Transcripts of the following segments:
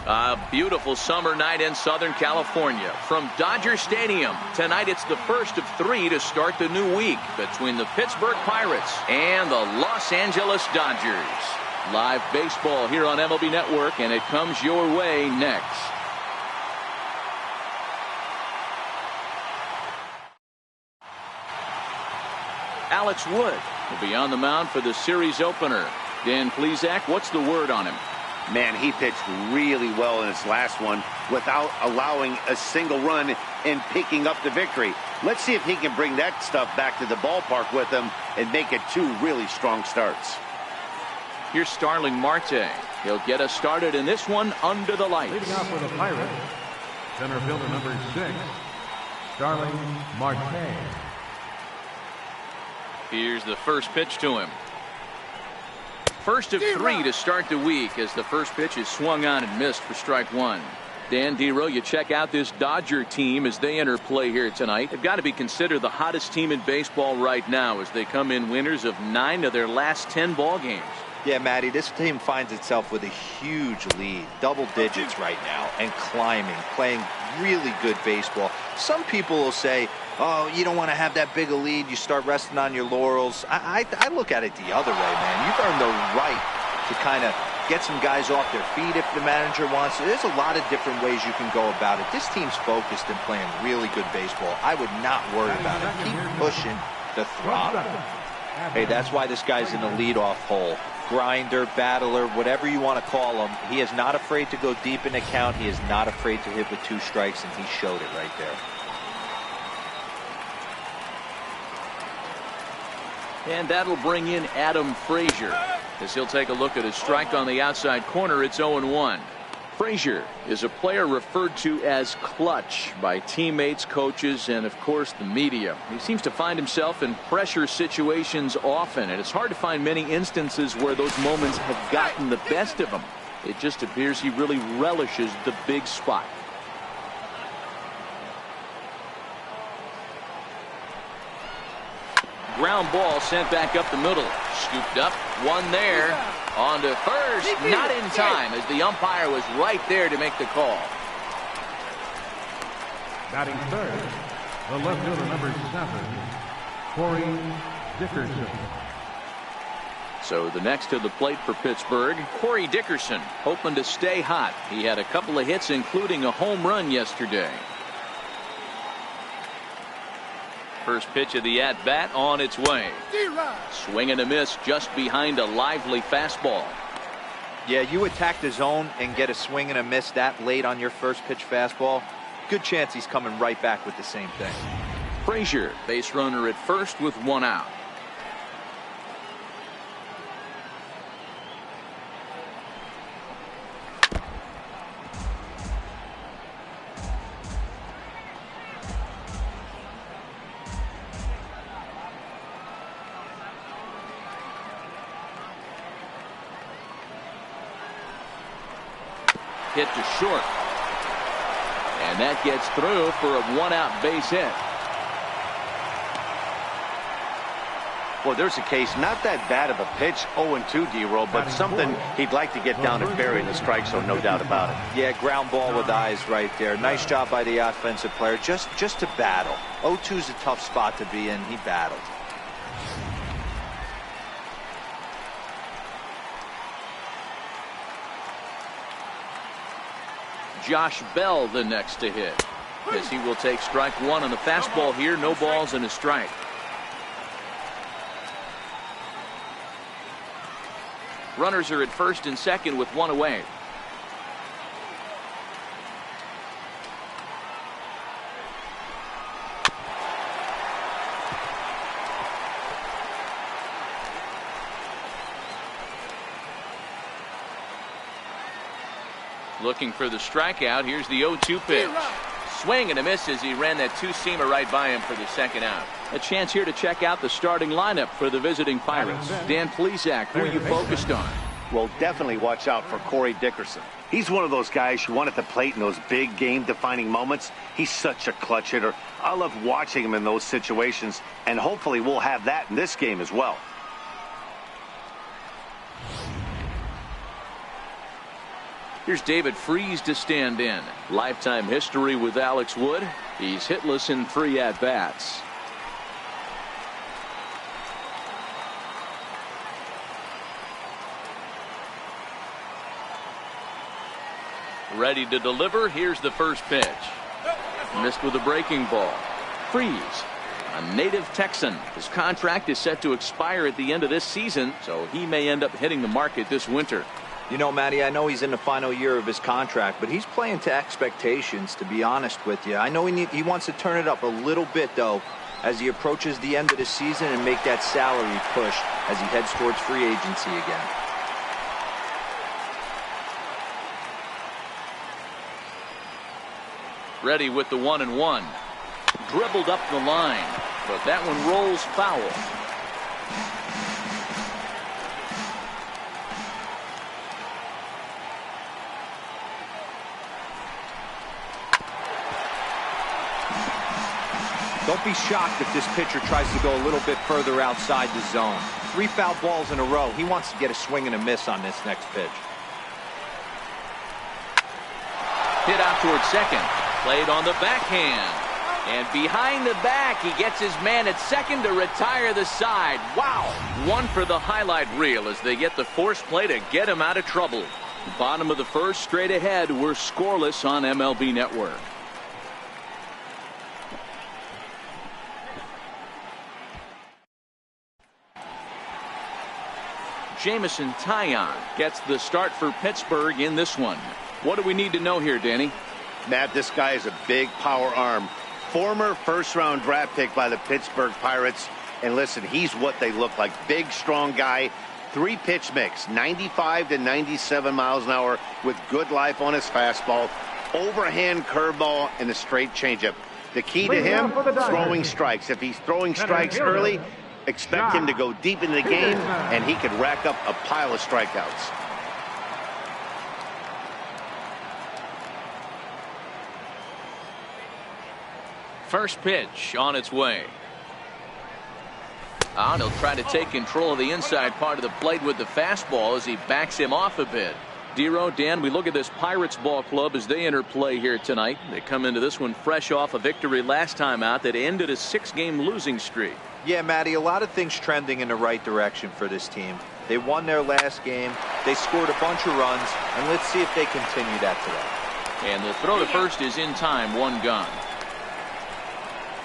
A beautiful summer night in Southern California. From Dodger Stadium, tonight it's the first of 3 to start the new week between the Pittsburgh Pirates and the Los Angeles Dodgers. Live baseball here on MLB Network, and it comes your way next. Alex Wood will be on the mound for the series opener. Dan Plesac, what's the word on him? Man, he pitched really well in his last one without allowing a single run and picking up the victory. Let's see if he can bring that stuff back to the ballpark with him and make it 2 really strong starts. Here's Starling Marte. He'll get us started in this one under the lights. Leading off for the Pirates, center fielder number 6, Starling Marte. Here's the first pitch to him. First of 3 to start the week as the first pitch is swung on and missed for strike 1. Dan Dero, you check out this Dodger team as they enter play here tonight. They've got to be considered the hottest team in baseball right now as they come in winners of 9 of their last 10 ball games. Yeah, Matty, this team finds itself with a huge lead, double digits right now, and climbing, playing really good baseball. Some people will say, oh, you don't want to have that big a lead, you start resting on your laurels. I look at it the other way, man. You've earned the right to kind of get some guys off their feet if the manager wants to. There's a lot of different ways you can go about it. This team's focused and playing really good baseball. I would not worry about it. Keep pushing the throttle. Hey, that's why this guy's in the leadoff hole. Grinder, battler, whatever you want to call him. He is not afraid to go deep in the count. He is not afraid to hit with 2 strikes, and he showed it right there. And that'll bring in Adam Frazier as he'll take a look at his strike on the outside corner. It's 0-1. Frazier is a player referred to as clutch by teammates, coaches, and of course the media. He seems to find himself in pressure situations often, and it's hard to find many instances where those moments have gotten the best of him. It just appears he really relishes the big spot. Ground ball sent back up the middle. Scooped up, one there. On to first, not in time as the umpire was right there to make the call. Batting third, the left fielder number 7, Corey Dickerson. So the next to the plate for Pittsburgh, Corey Dickerson, hoping to stay hot. He had a couple of hits, including a home run yesterday. First pitch of the at-bat on its way. Swing and a miss just behind a lively fastball. Yeah, you attack the zone and get a swing and a miss that late on your first pitch fastball. Good chance he's coming right back with the same thing. Frazier, base runner at first with 1 out. Hit to short, and that gets through for a 1-out base hit. Well, there's a case, not that bad of a pitch, 0-2, D-Roll, but something he'd like to get down and bury in the strike zone, no doubt about it. Yeah, ground ball with eyes right there. Nice job by the offensive player, just to battle. 0-2 is a tough spot to be in. He battled. Josh Bell the next to hit, as he will take strike 1 on the fastball here. No balls and a strike. Runners are at first and second with 1 away. Looking for the strikeout. Here's the 0-2 pitch. Swing and a miss as he ran that 2-seamer right by him for the 2nd out. A chance here to check out the starting lineup for the visiting Pirates. Dan Plesac, who are you focused on? Well, definitely watch out for Corey Dickerson. He's one of those guys you want at the plate in those big game-defining moments. He's such a clutch hitter. I love watching him in those situations, and hopefully we'll have that in this game as well. Here's David Freese to stand in. Lifetime history with Alex Wood. He's hitless in 3 at-bats. Ready to deliver. Here's the first pitch. Missed with a breaking ball. Freese, a native Texan. His contract is set to expire at the end of this season, so he may end up hitting the market this winter. You know, Matty, I know he's in the final year of his contract, but he's playing to expectations, to be honest with you. I know he wants to turn it up a little bit, though, as he approaches the end of the season and make that salary push as he heads towards free agency again. Ready with the 1-1. Dribbled up the line, but that one rolls foul. Don't be shocked if this pitcher tries to go a little bit further outside the zone. 3 foul balls in a row. He wants to get a swing and a miss on this next pitch. Hit out towards second. Played on the backhand. And behind the back, he gets his man at second to retire the side. Wow. One for the highlight reel as they get the force play to get him out of trouble. Bottom of the first, straight ahead. We're scoreless on MLB Network. Jameson Taillon gets the start for Pittsburgh in this one. What do we need to know here, Danny? Matt, this guy is a big power arm. Former first-round draft pick by the Pittsburgh Pirates. And listen, he's what they look like. Big, strong guy. 3-pitch mix. 95 to 97 miles an hour with good life on his fastball. Overhand curveball and a straight changeup. The key to him, throwing strikes. If he's throwing strikes early, expect him to go deep into the game, and he could rack up a pile of strikeouts. First pitch on its way. And he'll try to take control of the inside part of the plate with the fastball as he backs him off a bit. Dero, Dan, we look at this Pirates ball club as they enter play here tonight. They come into this one fresh off a victory last time out that ended a 6-game losing streak. Yeah, Matty, a lot of things trending in the right direction for this team. They won their last game. They scored a bunch of runs, and let's see if they continue that today. And the throw to first is in time, 1 gone.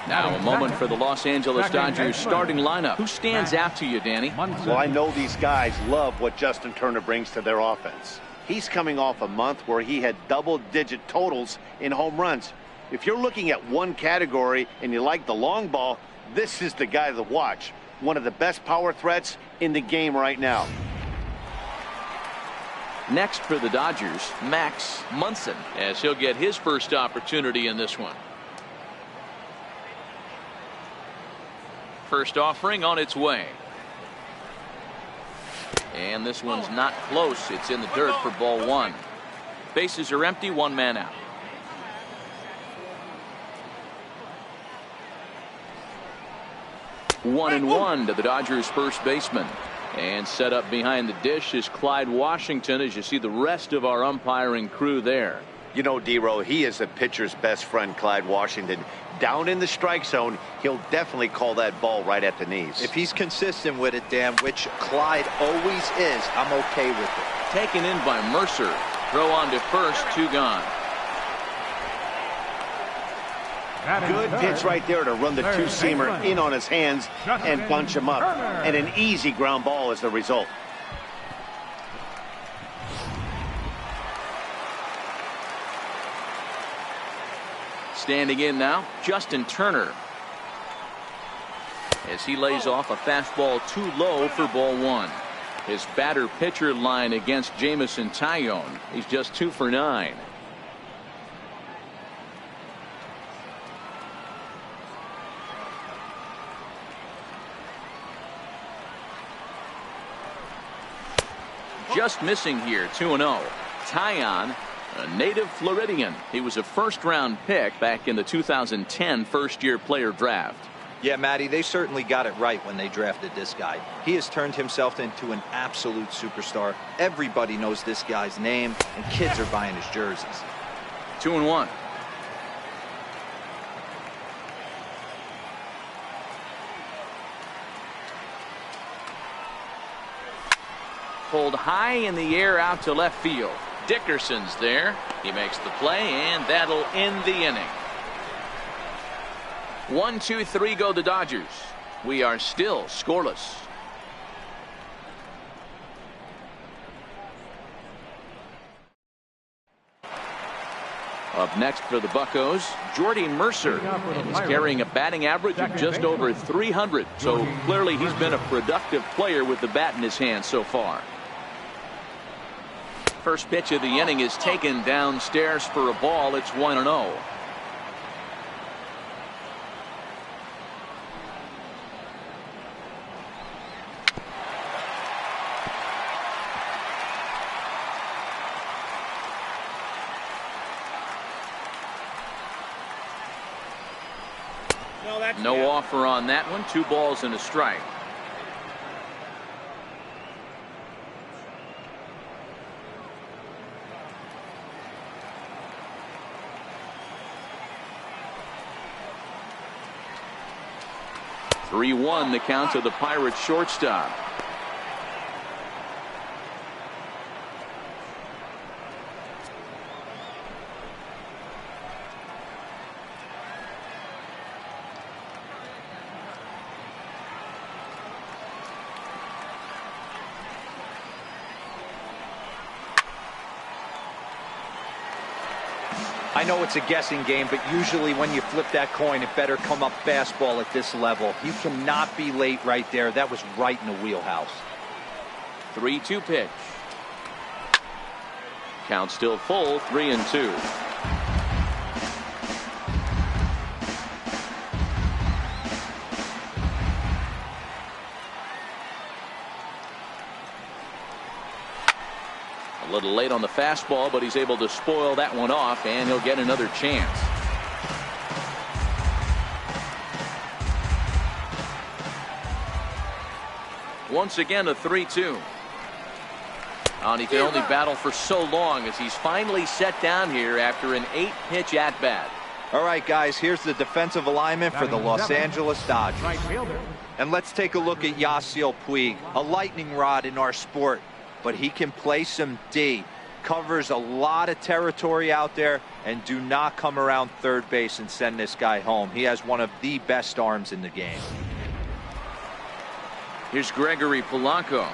Now a moment for the Los Angeles Dodgers starting lineup. Who stands out to you, Danny? Well, I know these guys love what Justin Turner brings to their offense. He's coming off a month where he had double-digit totals in home runs. If you're looking at one category and you like the long ball, this is the guy to watch. One of the best power threats in the game right now. Next for the Dodgers, Max Munson, as he'll get his first opportunity in this one. First offering on its way. And this one's not close. It's in the dirt for ball 1. Bases are empty, 1 man out. One and 1 to the Dodgers first baseman. And set up behind the dish is Clyde Washington as you see the rest of our umpiring crew there. You know, Dero, he is a pitcher's best friend, Clyde Washington. Down in the strike zone, he'll definitely call that ball right at the knees. If he's consistent with it, Dan, which Clyde always is, I'm okay with it. Taken in by Mercer. Throw on to first, 2 gone. Good pitch right there to run the two-seamer in on his hands and bunch him up. And an easy ground ball is the result. Standing in now, Justin Turner. As he lays off a fastball too low for ball 1. His batter-pitcher line against Jameson Taillon. He's just 2 for 9. Just missing here, 2-0. Taillon, a native Floridian. He was a first-round pick back in the 2010 first-year player draft. Yeah, Matty, they certainly got it right when they drafted this guy. He has turned himself into an absolute superstar. Everybody knows this guy's name, and kids are buying his jerseys. 2-1. Pulled high in the air out to left field. Dickerson's there. He makes the play, and that'll end the inning. 1-2-3 go the Dodgers. We are still scoreless. Up next for the Buccos, Jordy Mercer. He's carrying a batting average of just over 300. So clearly he's been a productive player with the bat in his hand so far. First pitch of the inning is taken downstairs for a ball. It's 1-0. No offer on that one. 2 balls and a strike. (3-1) the count to the Pirates shortstop. I know it's a guessing game, but usually when you flip that coin, it better come up fastball at this level. You cannot be late right there. That was right in the wheelhouse. 3-2 pitch. Count still full, 3-2. A little late on the fastball, but he's able to spoil that one off, and he'll get another chance. Once again, a 3-2. And he can only battle for so long as he's finally set down here after an 8-pitch at-bat. All right, guys, here's the defensive alignment for the Los Angeles Dodgers. And let's take a look at Yasiel Puig, a lightning rod in our sport. But he can play some D, covers a lot of territory out there, and do not come around third base and send this guy home. He has one of the best arms in the game. Here's Gregory Polanco.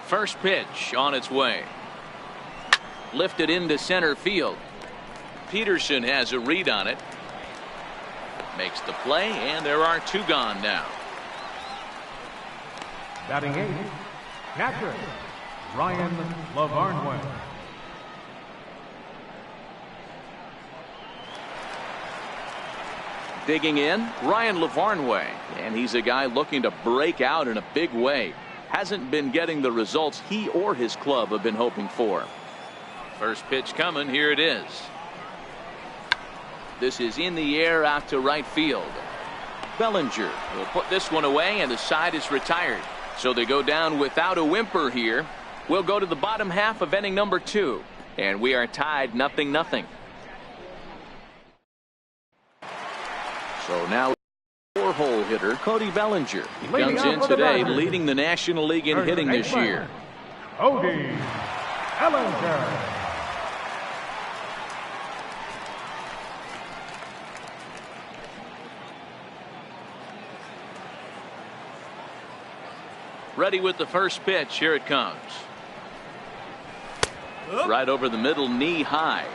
First pitch on its way. Lifted into center field. Peterson has a read on it. Makes the play, and there are 2 gone now. Batting 8, catcher, Ryan Lavarnway. Digging in, Ryan Lavarnway, and he's a guy looking to break out in a big way. Hasn't been getting the results he or his club have been hoping for. First pitch coming, here it is. This is in the air out to right field. Bellinger will put this one away, and the side is retired. So they go down without a whimper here. We'll go to the bottom half of inning number 2, and we are tied 0-0. So now 4-hole hitter Cody Bellinger. He comes in today leading the National League in hitting this year. Cody Bellinger. Ready with the first pitch. Here it comes. Right over the middle, knee high.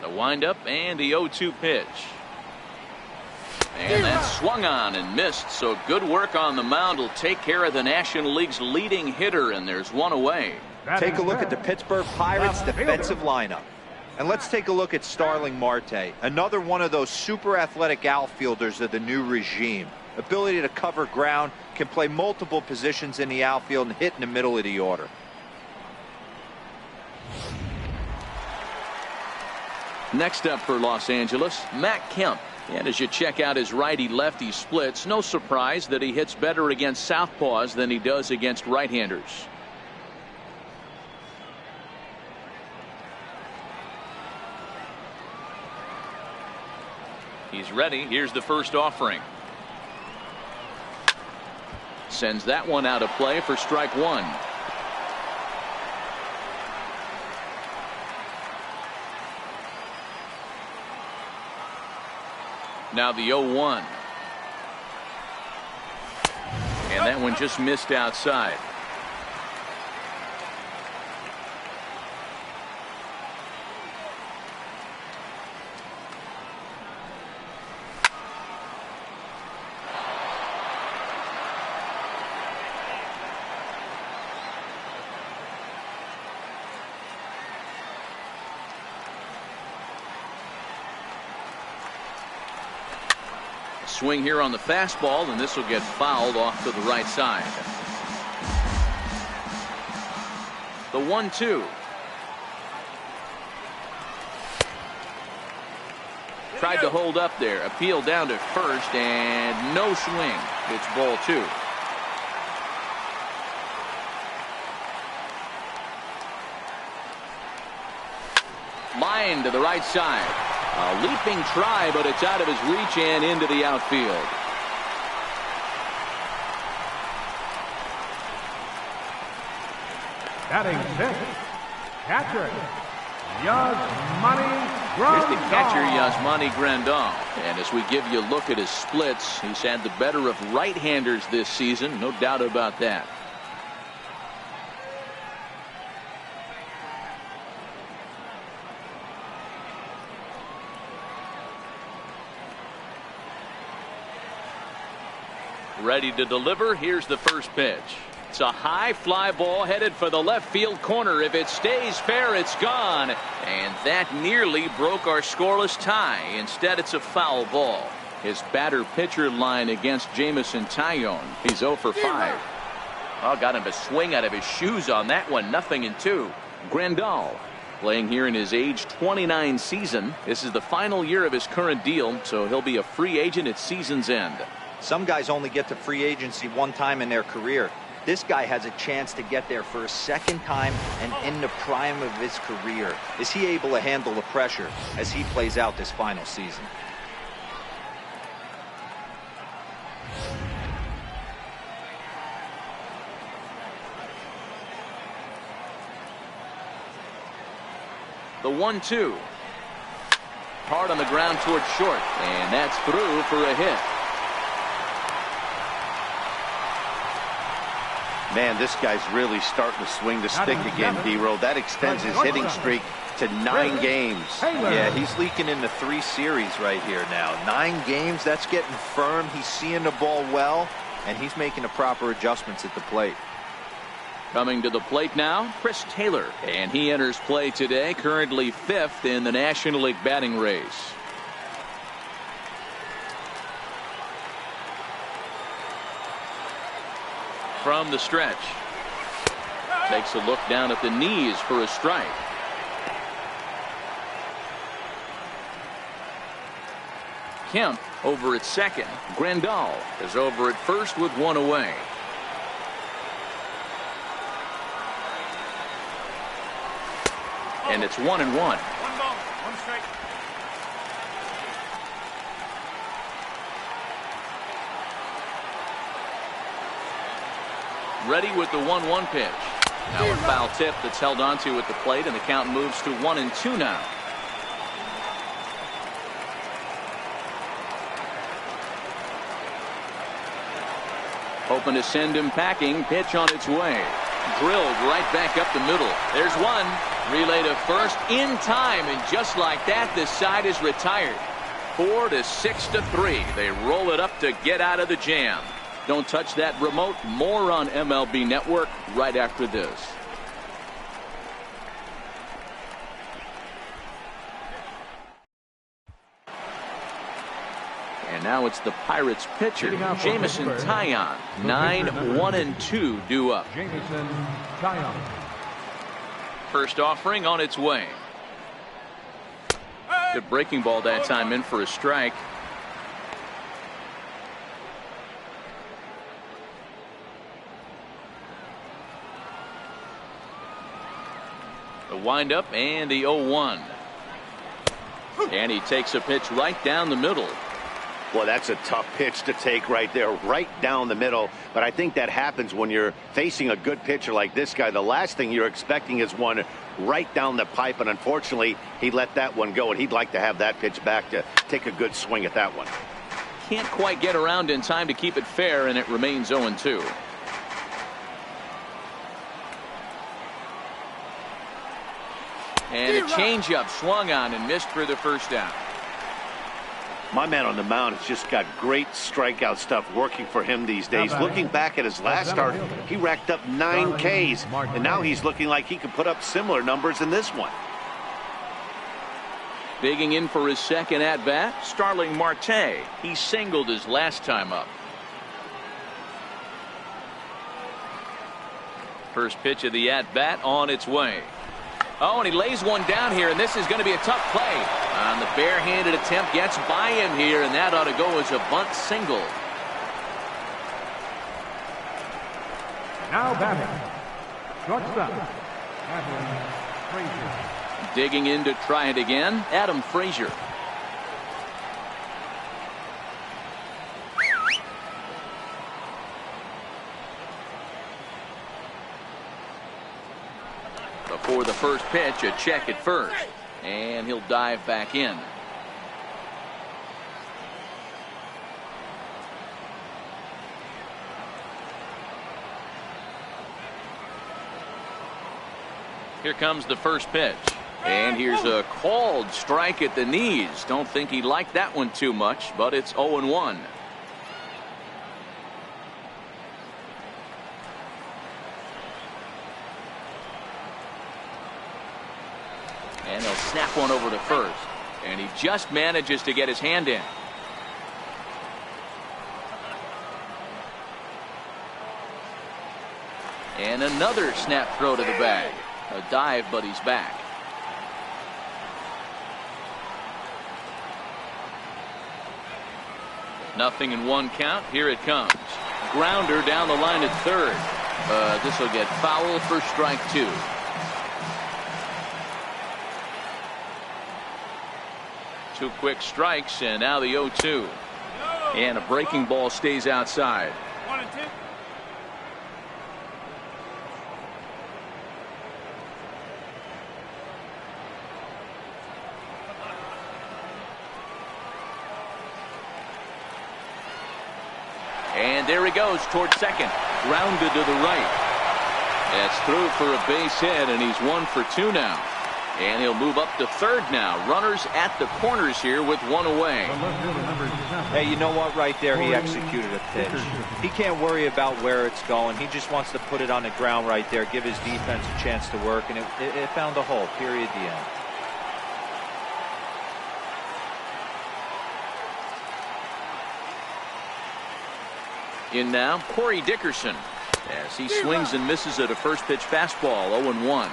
The windup and the 0-2 pitch. And that's swung on and missed. So good work on the mound will take care of the National League's leading hitter, and there's one away. Take a look at the Pittsburgh Pirates defensive lineup. And let's take a look at Starling Marte, another one of those super athletic outfielders of the new regime. Ability to cover ground, can play multiple positions in the outfield and hit in the middle of the order. Next up for Los Angeles, Matt Kemp. And as you check out his righty-lefty splits, no surprise that he hits better against southpaws than he does against right-handers. He's ready. Here's the first offering. Sends that one out of play for strike one. Now the 0-1. And that one just missed outside. Swing here on the fastball, and this will get fouled off to the right side. The 1-2. Tried to hold up there. Appeal down to first, and no swing. It's ball two. Line to the right side. A leaping try, but it's out of his reach and into the outfield. Batting fifth, catcher, Yasmani Grandal. Here's the catcher, Yasmani Grandal. And as we give you a look at his splits, he's had the better of right-handers this season, no doubt about that. Ready to deliver. Here's the first pitch. It's a high fly ball headed for the left field corner. If it stays fair, it's gone. And that nearly broke our scoreless tie. Instead, it's a foul ball. His batter-pitcher line against Jamison Tyone. He's 0 for 5. Oh, got him to swing out of his shoes on that one. 0-2. Grandal playing here in his age 29 season. This is the final year of his current deal, so he'll be a free agent at season's end. Some guys only get to free agency one time in their career. This guy has a chance to get there for a second time and in the prime of his career. Is he able to handle the pressure as he plays out this final season? The 1-2. Hard on the ground towards short, and that's through for a hit. Man, this guy's really starting to swing the stick again, D-Row. That extends his hitting streak to 9 games. Yeah, he's leaking into 3 series right here now. 9 games, that's getting firm. He's seeing the ball well, and he's making the proper adjustments at the plate. Coming to the plate now, Chris Taylor. And he enters play today, currently 5th in the National League batting race. From the stretch. Takes a look down at the knees for a strike. Kemp over at second. Grandal is over at first with 1 away. And it's 1-1. 1 ball, 1 strike. Ready with the 1-1 pitch. Now a foul tip that's held onto at the plate, and the count moves to 1-2 now. Hoping to send him packing. Pitch on its way. Drilled right back up the middle. There's one. Relay to first in time, and just like that, this side is retired. 4 to 6 to 3. They roll it up to get out of the jam. Don't touch that remote. More on MLB Network right after this. And now it's the Pirates pitcher, Jameson Taillon. 9-1-2 due up. Jameson Taillon. First offering on its way. Good breaking ball that time, in for a strike. The windup and the 0-1. And he takes a pitch right down the middle. Well, that's a tough pitch to take right there, right down the middle. But I think that happens when you're facing a good pitcher like this guy. The last thing you're expecting is one right down the pipe, and unfortunately, he let that one go, and he'd like to have that pitch back to take a good swing at that one. Can't quite get around in time to keep it fair, and it remains 0-2. And a changeup swung on and missed for the first down. My man on the mound has just got great strikeout stuff working for him these days. Looking back at his last start, he racked up 9 Ks, and now he's looking like he can put up similar numbers in this one. Digging in for his second at-bat, Starling Marte. He singled his last time up. First pitch of the at-bat on its way. Oh, and he lays one down here, and this is going to be a tough play. On the barehanded attempt, gets by him here, and that ought to go as a bunt single. Now batting, shortstop, Adam Frazier. Digging in to try it again, Adam Frazier. Before the first pitch, a check at first, and he'll dive back in. Here comes the first pitch, and here's a called strike at the knees. Don't think he liked that one too much, but it's 0-1. And he'll snap one over to first. And he just manages to get his hand in. And another snap throw to the bag. A dive, but he's back. Nothing in one count. Here it comes. Grounder down the line at third. This will get foul for strike 2. Two quick strikes, and now the 0-2. And a breaking ball stays outside. 1-2. And there he goes towards second. Grounded to the right. That's through for a base hit, and he's 1 for 2 now. And he'll move up to third now. Runners at the corners here with one away. Hey, you know what? Right there, he executed a pitch. He can't worry about where it's going. He just wants to put it on the ground right there, give his defense a chance to work, and it found a hole. Period. The end. In now, Corey Dickerson, as he swings and misses at a first pitch fastball. 0-1.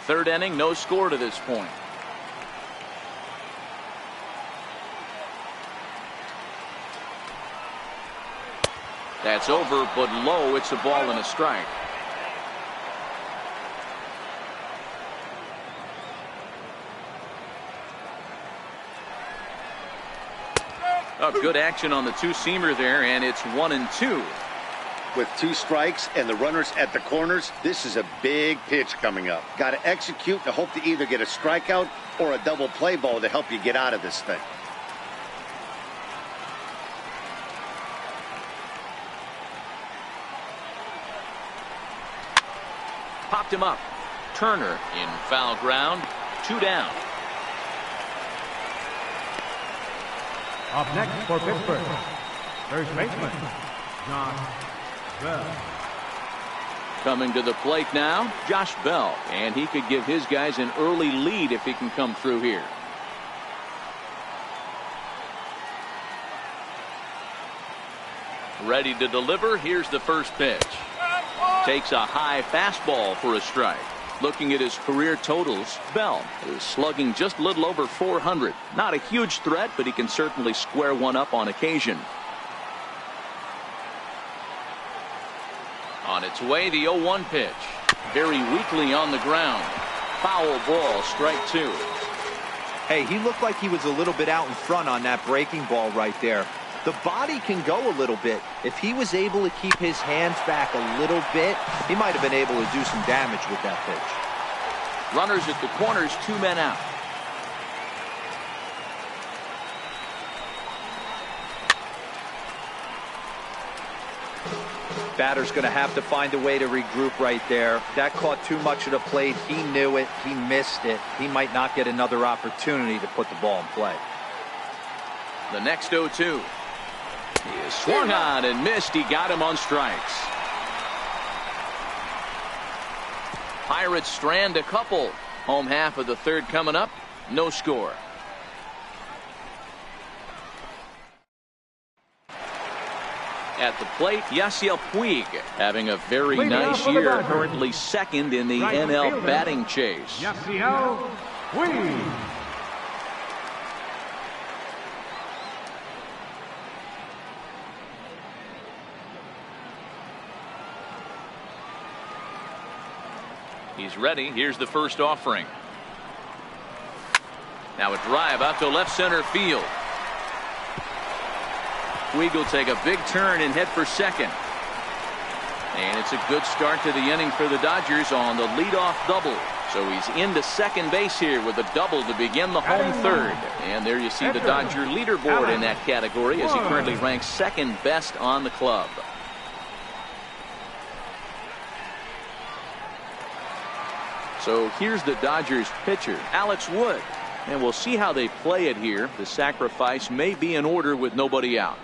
Third inning, no score to this point. That's over, but low. It's a ball and a strike. Oh, good action on the two-seamer there, and it's 1-2. With 2 strikes and the runners at the corners, this is a big pitch coming up. Got to execute to hope to either get a strikeout or a double play ball to help you get out of this thing. Popped him up. Turner in foul ground. 2 down. Up next for Pittsburgh, first baseman, Josh Bell. Coming to the plate now, Josh Bell, and he could give his guys an early lead if he can come through here. Ready to deliver. Here's the first pitch. Takes a high fastball for a strike. Looking at his career totals, Bell is slugging just a little over 400. Not a huge threat, but he can certainly square one up on occasion. On its way, the 0-1 pitch. Very weakly on the ground. Foul ball, strike 2. Hey, he looked like he was a little bit out in front on that breaking ball right there. The body can go a little bit. If he was able to keep his hands back a little bit, he might have been able to do some damage with that pitch. Runners at the corners, 2 men out. Batter's going to have to find a way to regroup right there. That caught too much of the plate. He knew it. He missed it. He might not get another opportunity to put the ball in play. The next 0-2. He is swung on and missed. He got him on strikes. Pirates strand a couple. Home half of the third coming up. No score. At the plate, Yasiel Puig having a very nice year. Currently second in the NL batting chase. Yasiel Puig. He's ready. Here's the first offering. Now a drive out to left center field. Puig will take a big turn and head for second. And it's a good start to the inning for the Dodgers on the leadoff double. So he's into second base here with a double to begin the home third. And there you see the Dodger leaderboard in that category as he currently ranks second best on the club. So here's the Dodgers pitcher, Alex Wood. And we'll see how they play it here. The sacrifice may be in order with nobody out.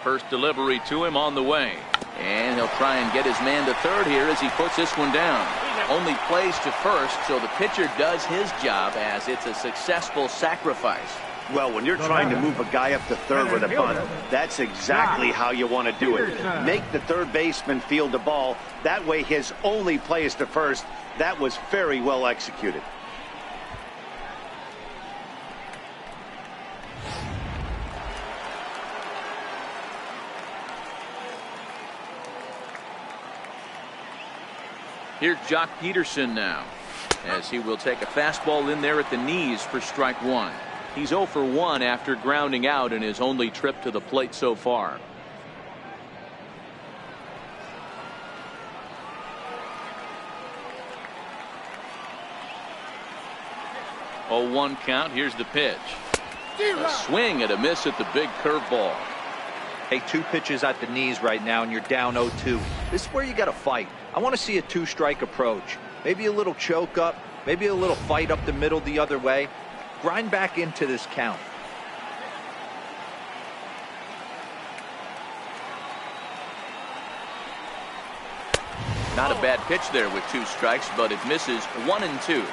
First delivery to him on the way. And he'll try and get his man to third here as he puts this one down. Only plays to first, so the pitcher does his job as it's a successful sacrifice. Well, when you're trying to move a guy up to third with a bunt, that's exactly how you want to do it. Make the third baseman field the ball. That way his only play is to first. That was very well executed. Here's Jock Peterson now, as he will take a fastball in there at the knees for strike 1. He's 0 for 1 after grounding out in his only trip to the plate so far. A 1 count. Here's the pitch. A swing and a miss at the big curveball. Hey, 2 pitches at the knees right now, and you're down 0-2. This is where you got to fight. I want to see a 2-strike approach. Maybe a little choke up, maybe a little fight up the middle the other way. Grind back into this count. Not a bad pitch there with 2 strikes, but it misses 1 and 2.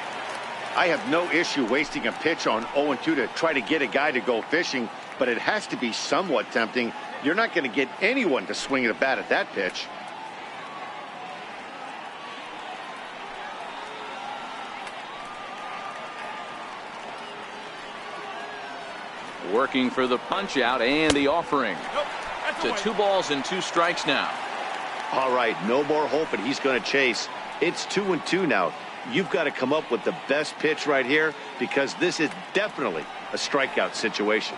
I have no issue wasting a pitch on 0-2 to try to get a guy to go fishing, but it has to be somewhat tempting. You're not going to get anyone to swing a bat at that pitch. Working for the punch out and the offering. To 2 balls and 2 strikes now. All right, no more hope, and he's going to chase. It's 2-2 now. You've got to come up with the best pitch right here because this is definitely a strikeout situation.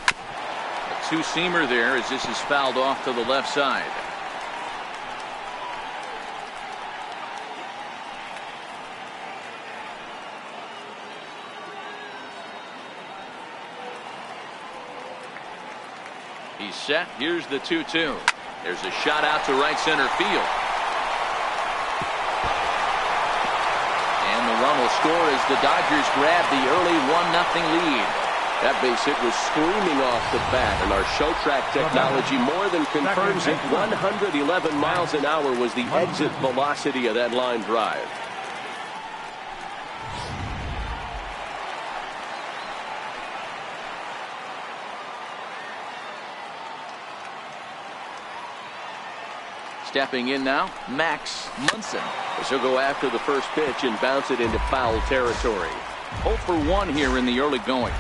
A 2-seamer there as this is fouled off to the left side. He's set. Here's the 2-2. There's a shot out to right center field. And the run will score as the Dodgers grab the early 1-0 lead. That base hit was screaming off the bat, and our show track technology more than confirms it. 111 miles an hour was the exit velocity of that line drive. Stepping in now, Max Munson. As he'll go after the first pitch and bounce it into foul territory. 0 for 1 here in the early going.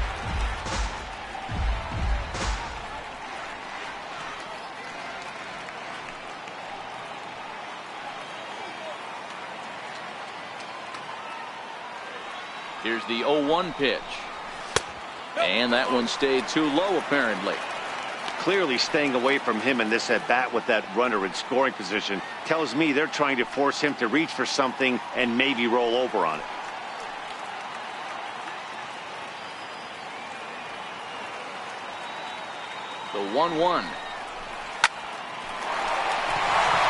Here's the 0-1 pitch. And that one stayed too low, apparently. Clearly staying away from him in this at bat with that runner in scoring position tells me they're trying to force him to reach for something and maybe roll over on it. The 1-1.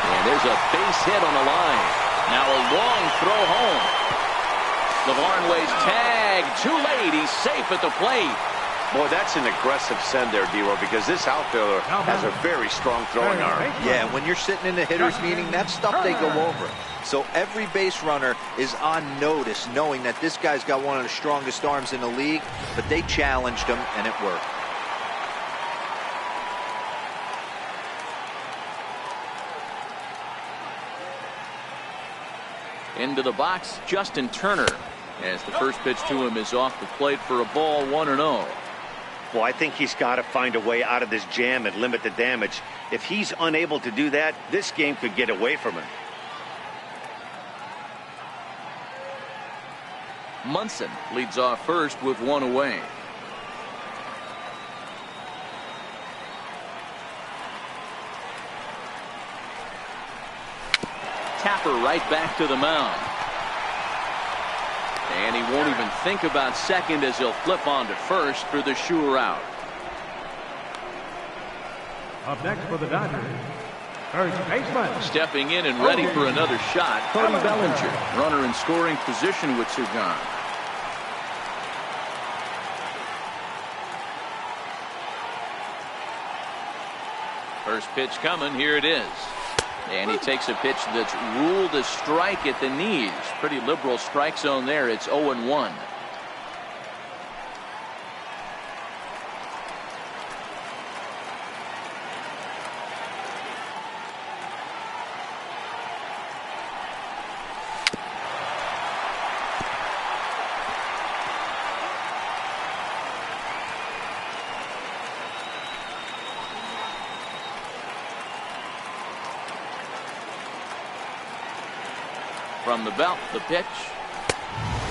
And there's a base hit on the line. Now a long throw home. LeVarnway's tag too late. He's safe at the plate. Boy, that's an aggressive send there, D-Row, because this outfielder has a very strong throwing arm. Yeah, when you're sitting in the hitter's meeting, that's stuff they go over. So every base runner is on notice, knowing that this guy's got one of the strongest arms in the league, but they challenged him, and it worked. Into the box, Justin Turner, as the first pitch to him is off the plate for a ball, 1-0. Well, I think he's got to find a way out of this jam and limit the damage. If he's unable to do that, this game could get away from him. Munson leads off first with one away. Tapper right back to the mound. And he won't even think about second as he'll flip on to first for the sure out. Up next for the Dodgers, first baseman. Stepping in and ready for another shot, Cody Bellinger. Runner in scoring position with two gone. First pitch coming. Here it is. And he takes a pitch that's ruled a strike at the knees. Pretty liberal strike zone there. It's 0-1. From the belt, the pitch.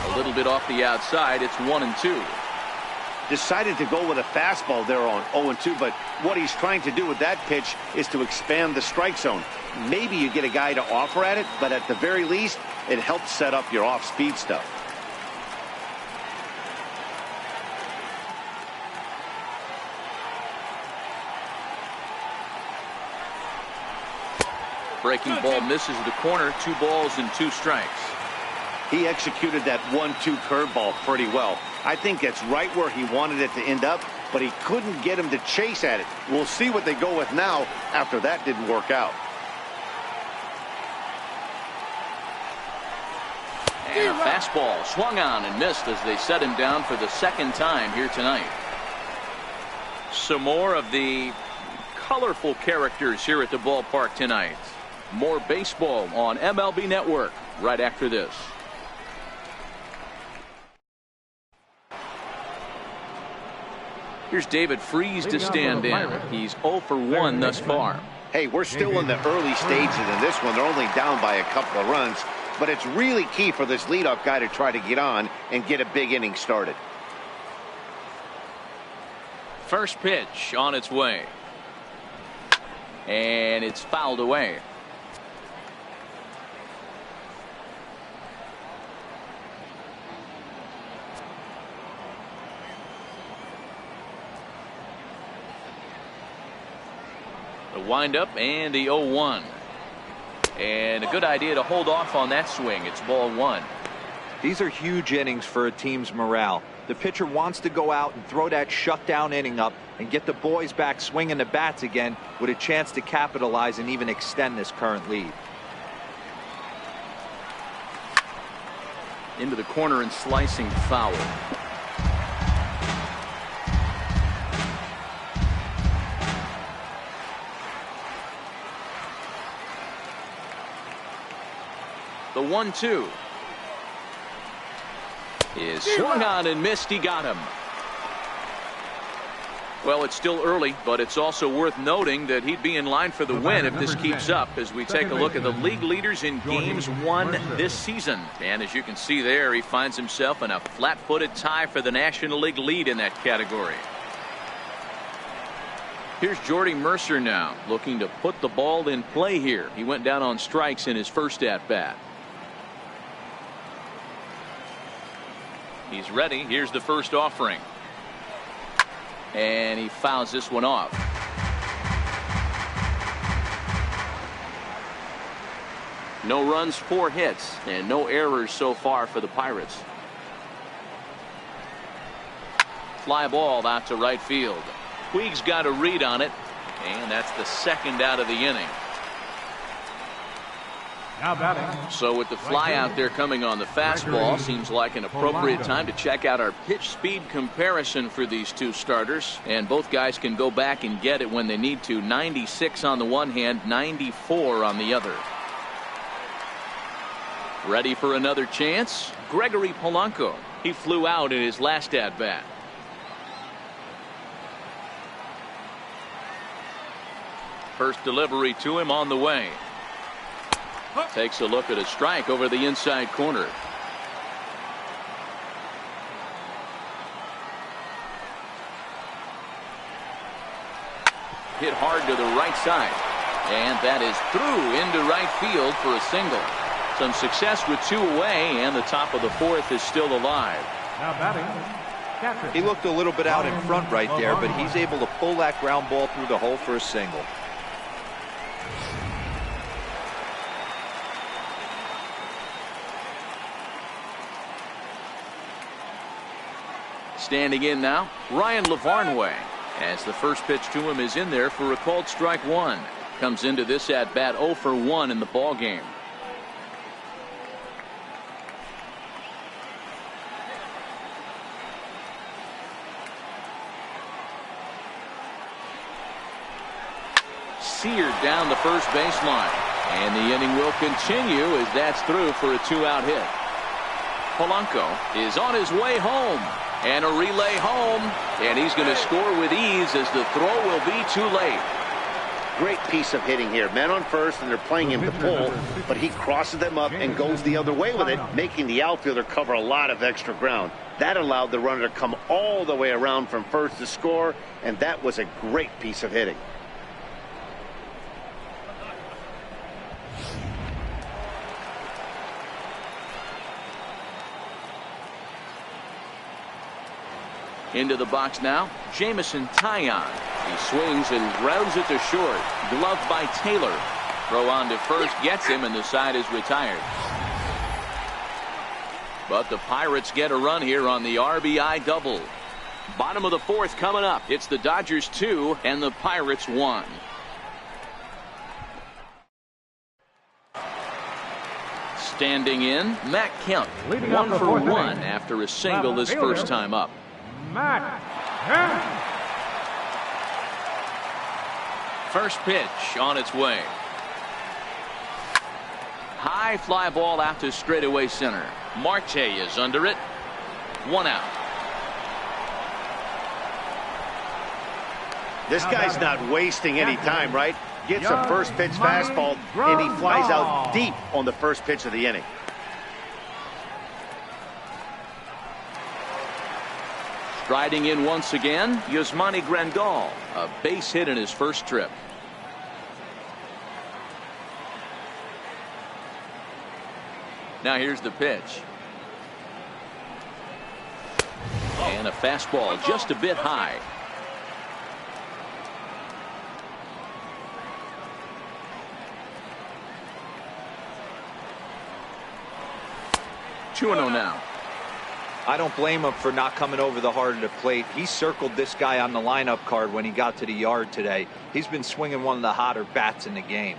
A little bit off the outside. It's 1-2. Decided to go with a fastball there on 0-2, but what he's trying to do with that pitch is to expand the strike zone. Maybe you get a guy to offer at it, but at the very least, it helps set up your off-speed stuff. Breaking ball misses the corner. 2 balls and 2 strikes. He executed that 1-2 curveball pretty well. I think it's right where he wanted it to end up, but he couldn't get him to chase at it. We'll see what they go with now after that didn't work out. And a fastball swung on and missed as they set him down for the second time here tonight. Some more of the colorful characters here at the ballpark tonight. More baseball on MLB Network right after this. Here's David Freese to stand in. He's 0 for 1 thus far. Hey, we're still in the early stages in this one. They're only down by a couple of runs, but it's really key for this leadoff guy to try to get on and get a big inning started. First pitch on its way. And it's fouled away. The windup and the 0-1. And a good idea to hold off on that swing. It's ball one. These are huge innings for a team's morale. The pitcher wants to go out and throw that shutdown inning up and get the boys back swinging the bats again with a chance to capitalize and even extend this current lead. Into the corner and slicing foul. The 1-2 is swung on and missed. He got him. Well, it's still early, but it's also worth noting that he'd be in line for the win if this keeps up as we take a look at the league leaders in games won this season. And as you can see there, he finds himself in a flat-footed tie for the National League lead in that category. Here's Jordy Mercer now, looking to put the ball in play here. He went down on strikes in his first at-bat. He's ready. Here's the first offering. And he fouls this one off. No runs, 4 hits, and no errors so far for the Pirates. Fly ball out to right field. Puig's got a read on it, and that's the second out of the inning. Now batting. So with the fly out there coming on the fastball, seems like an appropriate time to check out our pitch speed comparison for these two starters. And both guys can go back and get it when they need to. 96 on the one hand, 94 on the other. Ready for another chance? Gregory Polanco. He flew out in his last at bat. First delivery to him on the way. Takes a look at a strike over the inside corner. Hit hard to the right side. And that is through into right field for a single. Some success with 2 away, and the top of the 4th is still alive. Now batting. He looked a little bit out in front right there, but he's able to pull that ground ball through the hole for a single. Standing in now, Ryan Lavarnway, as the first pitch to him is in there for a called strike 1. Comes into this at bat 0 for 1 in the ball game. Seared down the first baseline, and the inning will continue as that's through for a 2-out hit. Polanco is on his way home. And a relay home, and he's going to score with ease as the throw will be too late. Great piece of hitting here. Men on first, and they're playing him to pull, but he crosses them up and goes the other way with it, making the outfielder cover a lot of extra ground. That allowed the runner to come all the way around from first to score, and that was a great piece of hitting. Into the box now, Jamison Taillon. He swings and grounds it to short. Gloved by Taylor. Throw on to first gets him, and the side is retired. But the Pirates get a run here on the RBI double. Bottom of the 4th coming up. It's the Dodgers 2 and the Pirates 1. Standing in, Matt Kemp. 1 for 1 after a single his first time up. Matt Kemp. First pitch on its way. High fly ball out to straightaway center. Marte is under it. 1 out. This guy's not wasting any time, right? Gets a first pitch fastball, and he flies out deep on the first pitch of the inning. Striding in once again, Yasmani Grandal, a base hit in his first trip. Now here's the pitch. And a fastball just a bit high. 2-0 now. I don't blame him for not coming over the heart of the plate. He circled this guy on the lineup card when he got to the yard today. He's been swinging one of the hotter bats in the game.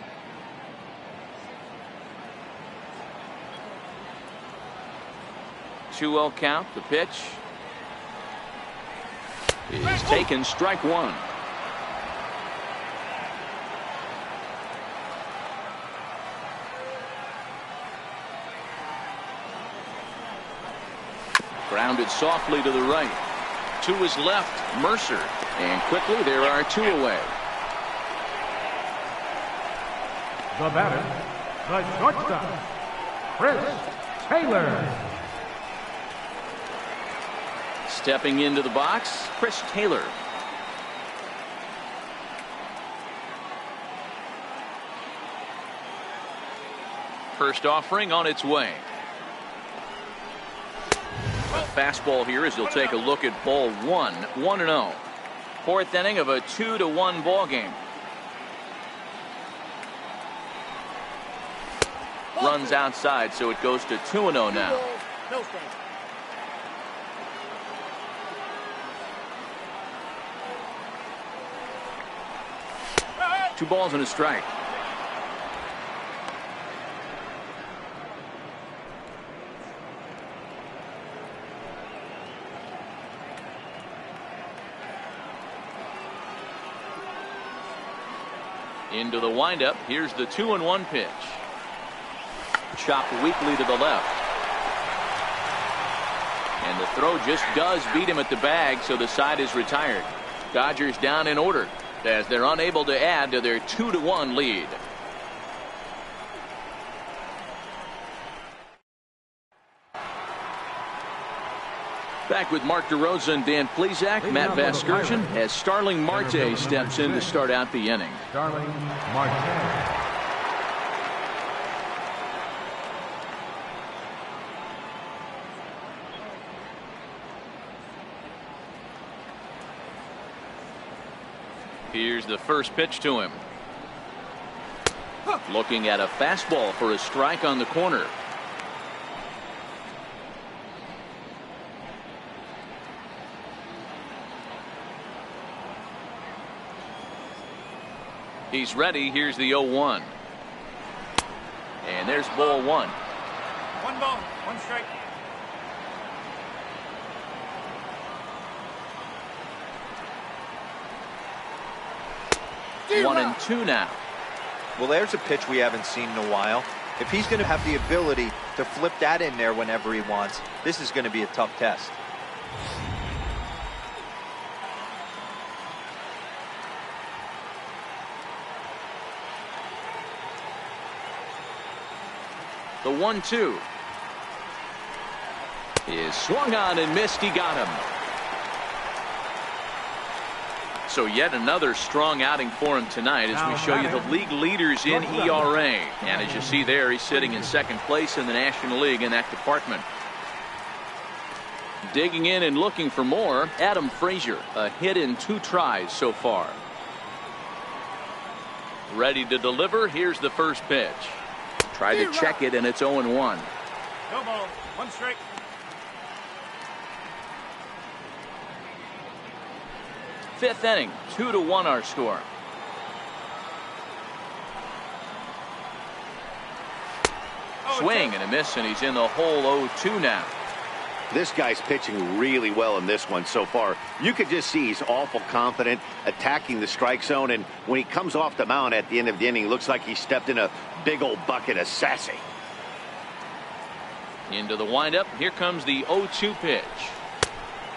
2-0 count. The pitch is taken. Strike one. Grounded softly to the right. To his left, Mercer. And quickly there are two away. The batter, the shortstop, Chris Taylor. Stepping into the box, Chris Taylor. First offering on its way. Fastball here as he'll take a look at ball one. 1-0. Fourth inning of a 2-1 ball game. Runs outside, so it goes to 2-0 now. Two balls and a strike. Into the windup. Here's the 2-1 pitch. Chopped weakly to the left. And the throw just does beat him at the bag, so the side is retired. Dodgers down in order as they're unable to add to their 2-1 lead. Back with Mark DeRosa and Dan Plesac. Matt Vasgersian as Starling Marte steps in to start out the inning. Starling Marte. Here's the first pitch to him. Looking at a fastball for a strike on the corner. He's ready. Here's the 0-1. And there's ball one. 1 ball, 1 strike. One and two now. Well, there's a pitch we haven't seen in a while. If he's going to have the ability to flip that in there whenever he wants, this is going to be a tough test. The 1-2 is swung on and missed. He got him. So yet another strong outing for him tonight as we show you the league leaders in ERA. And as you see there, he's sitting in second place in the National League in that department. Digging in and looking for more, Adam Frazier, a hit in 2 tries so far. Ready to deliver. Here's the first pitch. Tried to check it, and it's 0-1. No ball, 1 strike. Fifth inning, 2-1 our score. Swing and a miss, and he's in the hole. 0-2 now. This guy's pitching really well in this one so far. You could just see he's awful confident attacking the strike zone, and when he comes off the mound at the end of the inning, looks like he stepped in a big old bucket of sassy. Into the windup. Here comes the 0-2 pitch.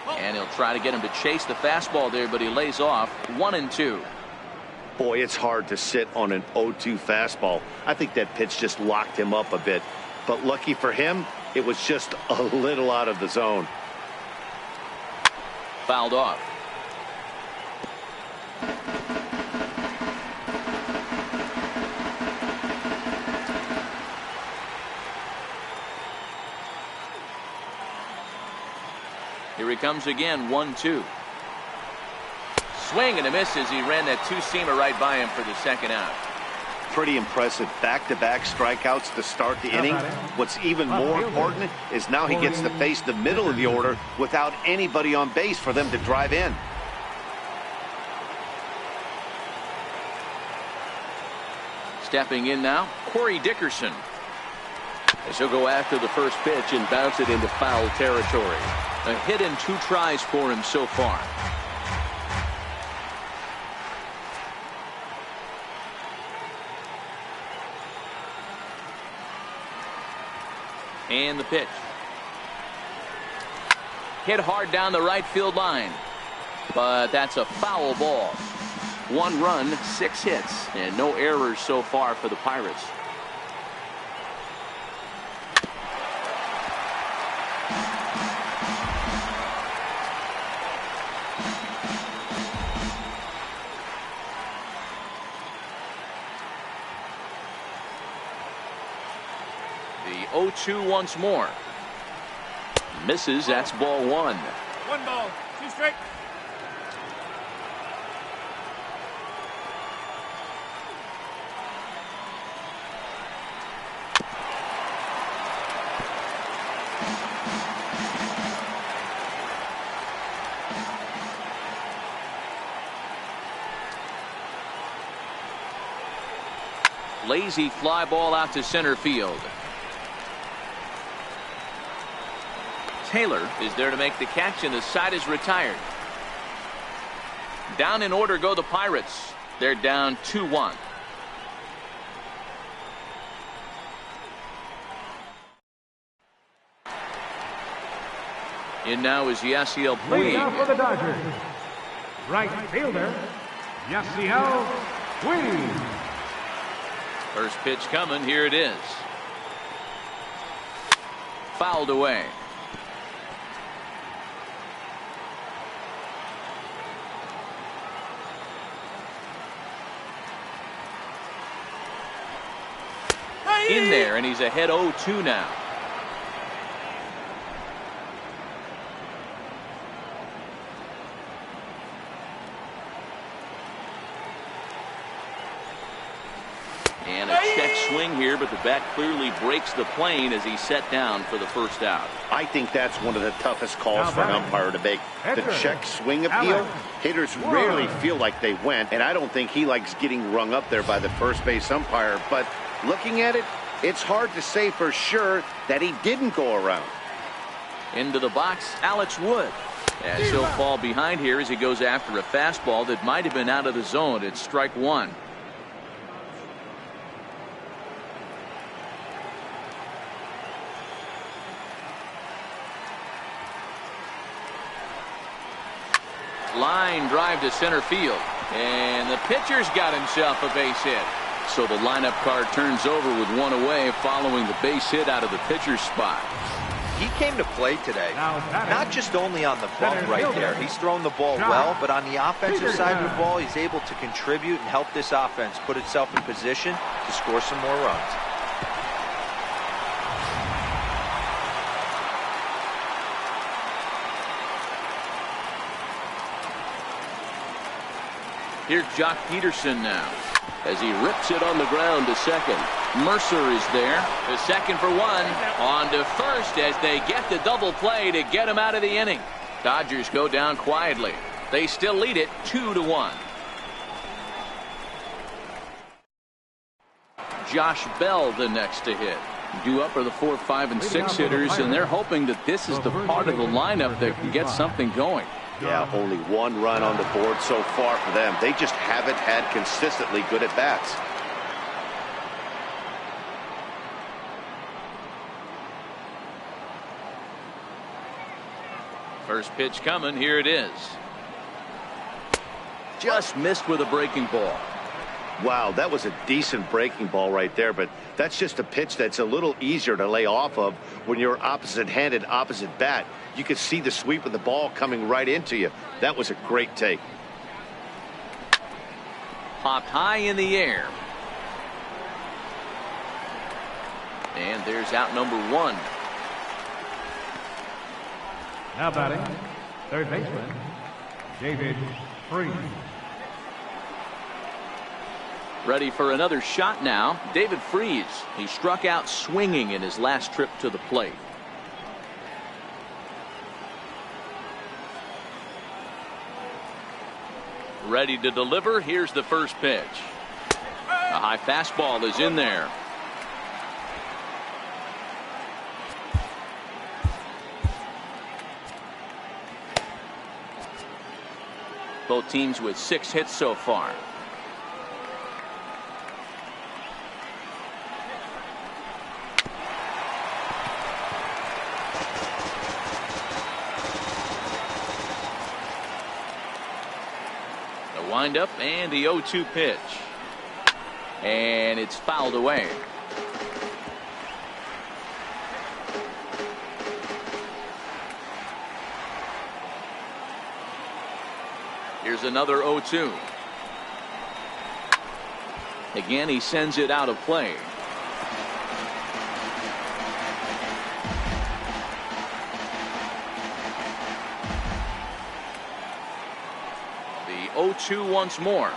And he'll try to get him to chase the fastball there, but he lays off. 1-2. Boy, it's hard to sit on an 0-2 fastball. I think that pitch just locked him up a bit. But lucky for him, it was just a little out of the zone. Fouled off. Here he comes again. 1-2. Swing and a miss as he ran that 2-seamer right by him for the second out. Pretty impressive back-to-back strikeouts to start the inning. What's even more important is now he gets to face the middle of the order without anybody on base for them to drive in. Stepping in now, Corey Dickerson. As he'll go after the first pitch and bounce it into foul territory. A hit in 2 tries for him so far. And the pitch. Hit hard down the right field line. But that's a foul ball. 1 run, 6 hits, and no errors so far for the Pirates. The 0-2 once more. Misses. That's ball 1. 1 ball, 2 strikes. Lazy fly ball out to center field. Taylor is there to make the catch, and the side is retired. Down in order go the Pirates. They're down 2-1. In now is Yasiel Leading off Puig. for the Dodgers, right fielder, Yasiel Puig. First pitch coming. Here it is. Fouled away. In there, and he's ahead 0-2 now. And a check swing here, but the bat clearly breaks the plane as he's set down for the first out. I think that's one of the toughest calls for an umpire to make. The check swing appeal. Hitters rarely feel like they went, and I don't think he likes getting rung up there by the first base umpire. But looking at it, it's hard to say for sure that he didn't go around. Into the box, Alex Wood. As he'll fall behind here as he goes after a fastball that might have been out of the zone. It's strike 1. Line drive to center field, and the pitcher's got himself a base hit. So the lineup card turns over with 1 away following the base hit out of the pitcher's spot. He came to play today, not just only on the bump right there. He's thrown the ball well, but on the offensive side of the ball, he's able to contribute and help this offense put itself in position to score some more runs. Here's Jock Peterson now as he rips it on the ground to second. Mercer is there. The second for 1. On to first as they get the double play to get him out of the inning. Dodgers go down quietly. They still lead it 2-1. Josh Bell the next to hit. Due up are the 4, 5, and 6 hitters, and they're hoping that this is the part of the lineup that can get something going. Yeah, only 1 run on the board so far for them. They just haven't had consistently good at-bats. First pitch coming. Here it is. Just missed with a breaking ball. Wow, that was a decent breaking ball right there, but that's just a pitch that's a little easier to lay off of when you're opposite-handed, opposite bat. You could see the sweep of the ball coming right into you. That was a great take. Popped high in the air. And there's out number 1. Now batting, third baseman, David Freese. Ready for another shot now. David Freese. He struck out swinging in his last trip to the plate. Ready to deliver. Here's the first pitch. A high fastball is in there. Both teams with 6 hits so far. The windup and the 0-2 pitch. And it's fouled away. Here's another 0-2. Again, he sends it out of play. The 0-2 once more.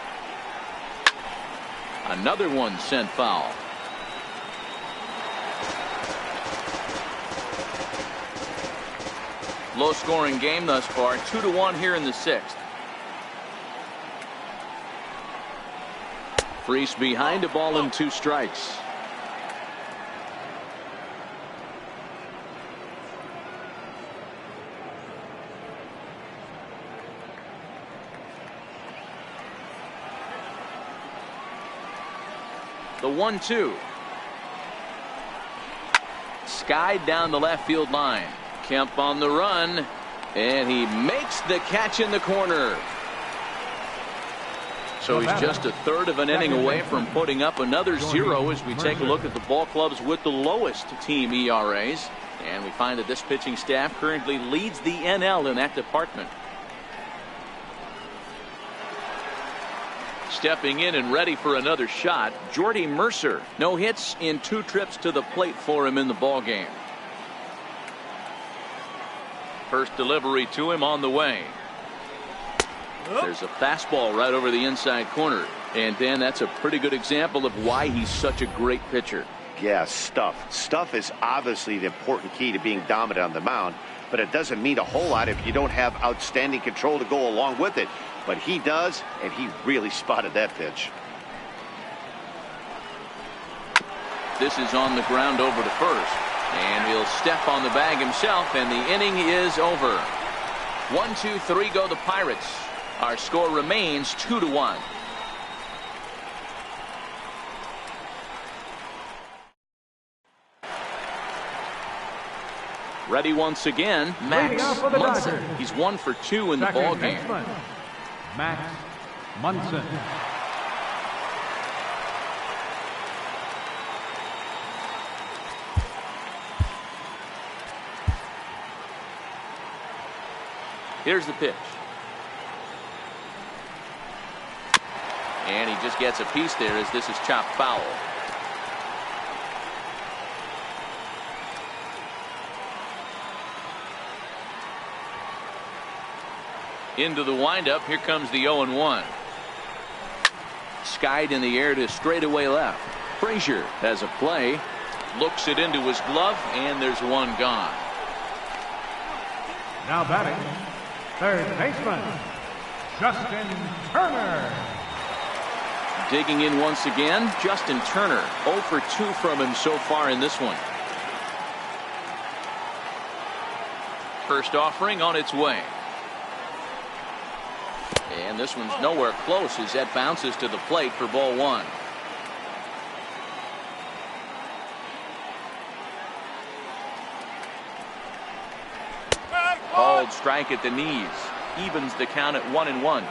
Another one sent foul. Low scoring game thus far. 2-1 here in the 6th. Freese behind, a ball and 2 strikes. The 1-2. Skied down the left field line. Kemp on the run, and he makes the catch in the corner. So he's just a third of an inning away from putting up another 0 as we take a look at the ball clubs with the lowest team ERAs. And we find that this pitching staff currently leads the NL in that department. Stepping in and ready for another shot, Jordy Mercer. No hits in 2 trips to the plate for him in the ball game. First delivery to him on the way. There's a fastball right over the inside corner. And Dan, that's a pretty good example of why he's such a great pitcher. Yeah, stuff. Stuff is obviously the important key to being dominant on the mound, but it doesn't mean a whole lot if you don't have outstanding control to go along with it. But he does, and he really spotted that pitch. This is on the ground over to first. And he'll step on the bag himself, and the inning is over. 1-2-3 go the Pirates. Our score remains 2-1. Ready once again, Max Munson. He's 1 for 2 in the ball game. Max Munson. Here's the pitch. And he just gets a piece there as this is chopped foul. Into the windup. Here comes the 0-1. Skied in the air to straightaway left. Frazier has a play. Looks it into his glove, and there's one gone. Now batting, third baseman, Justin Turner. Digging in once again, Justin Turner. 0 for 2 from him so far in this one. First offering on its way. And this one's nowhere close as that bounces to the plate for ball 1. Called strike at the knees. Evens the count at 1-1.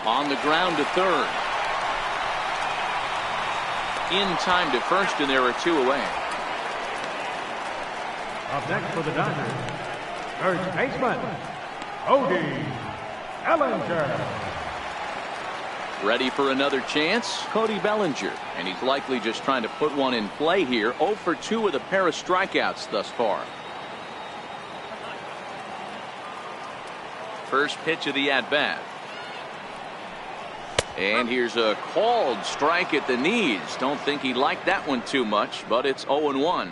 On the ground to third. In time to first, and there are 2 away. Up next for the Dodgers, third baseman, Cody Bellinger. Ready for another chance, Cody Bellinger. And he's likely just trying to put one in play here. 0 for 2 with a pair of strikeouts thus far. First pitch of the at-bat. And here's a called strike at the knees. Don't think he liked that one too much, but it's 0-1.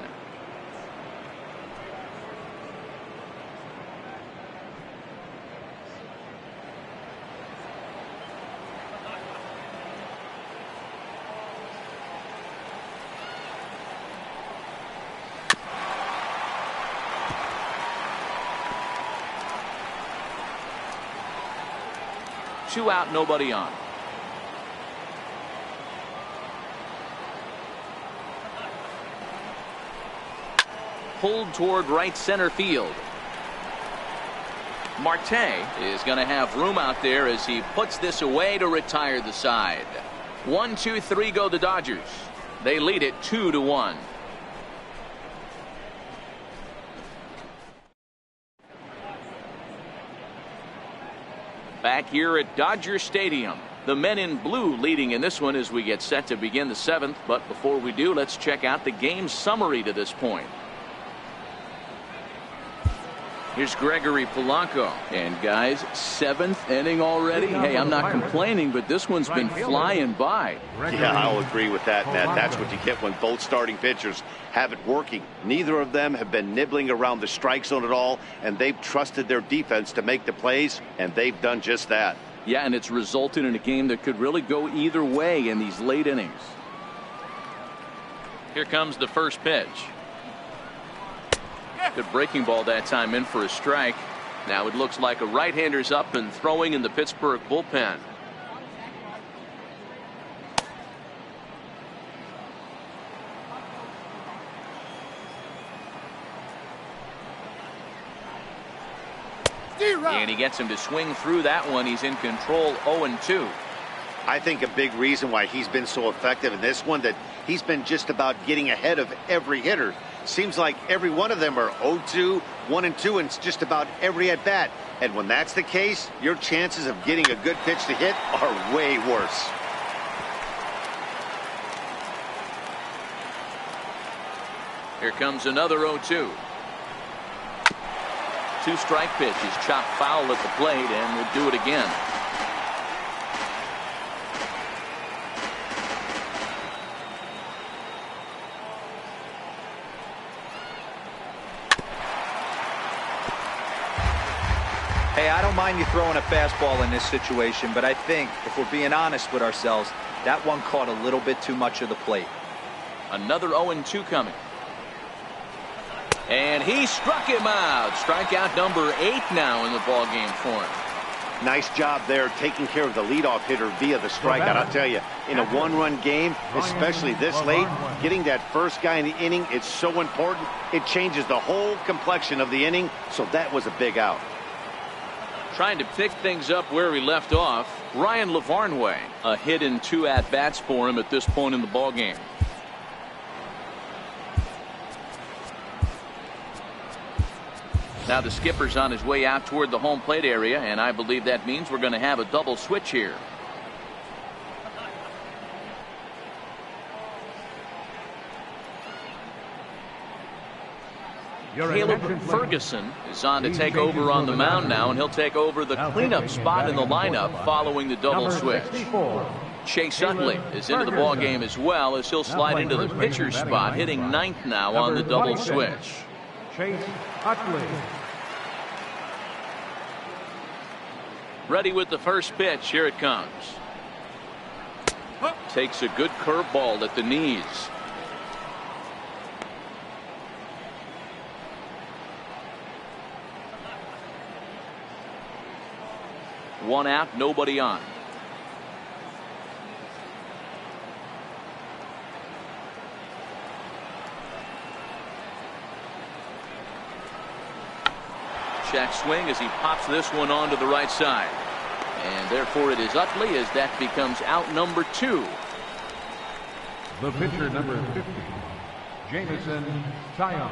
Two out, nobody on. Pulled toward right center field. Marte is going to have room out there as he puts this away to retire the side. 1, 2, 3 go the Dodgers. They lead it 2-1. Back here at Dodger Stadium, the men in blue leading in this one as we get set to begin the 7th. But before we do, let's check out the game summary to this point. Here's Gregory Polanco. And guys, 7th inning already. Hey, I'm not complaining, but this one's been flying by. Yeah, I'll agree with that, Matt. That's what you get when both starting pitchers have it working. Neither of them have been nibbling around the strike zone at all, and they've trusted their defense to make the plays, and they've done just that. Yeah, and it's resulted in a game that could really go either way in these late innings. Here comes the first pitch. Good breaking ball that time, in for a strike. Now it looks like a right-hander's up and throwing in the Pittsburgh bullpen. And he gets him to swing through that one. He's in control, 0-2. I think a big reason why he's been so effective in this one, that he's been just about getting ahead of every hitter. Seems like every one of them are 0-2, 1-2, and it's just about every at bat. And when that's the case, your chances of getting a good pitch to hit are way worse. Here comes another 0-2. Two-strike pitch is chopped foul at the plate, and we'll do it again. Hey, I don't mind you throwing a fastball in this situation, but I think, if we're being honest with ourselves, that one caught a little bit too much of the plate. Another 0-2 coming. And he struck him out. Strikeout number 8 now in the ballgame for him. Nice job there taking care of the leadoff hitter via the strikeout. I'll tell you, in a one-run game, especially this late, getting that first guy in the inning, it's so important. It changes the whole complexion of the inning, so that was a big out. Trying to pick things up where we left off, Ryan Lavarnway. A hit and 2 at-bats for him at this point in the ballgame. Now the skipper's on his way out toward the home plate area, and I believe that means we're going to have a double switch here. Caleb Ferguson is on to take over on the mound now, and he'll take over the cleanup spot in the lineup following the double switch. Chase Utley is into the ballgame as well, as he'll slide into the pitcher spot, hitting 9th now on the double switch. Chase Utley. Ready with the first pitch. Here it comes. Takes a good curveball at the knees. One out, nobody on. Check swing as he pops this one onto the right side. And therefore it is Utley, as that becomes out number 2. The pitcher, number 50, Jameson Taillon.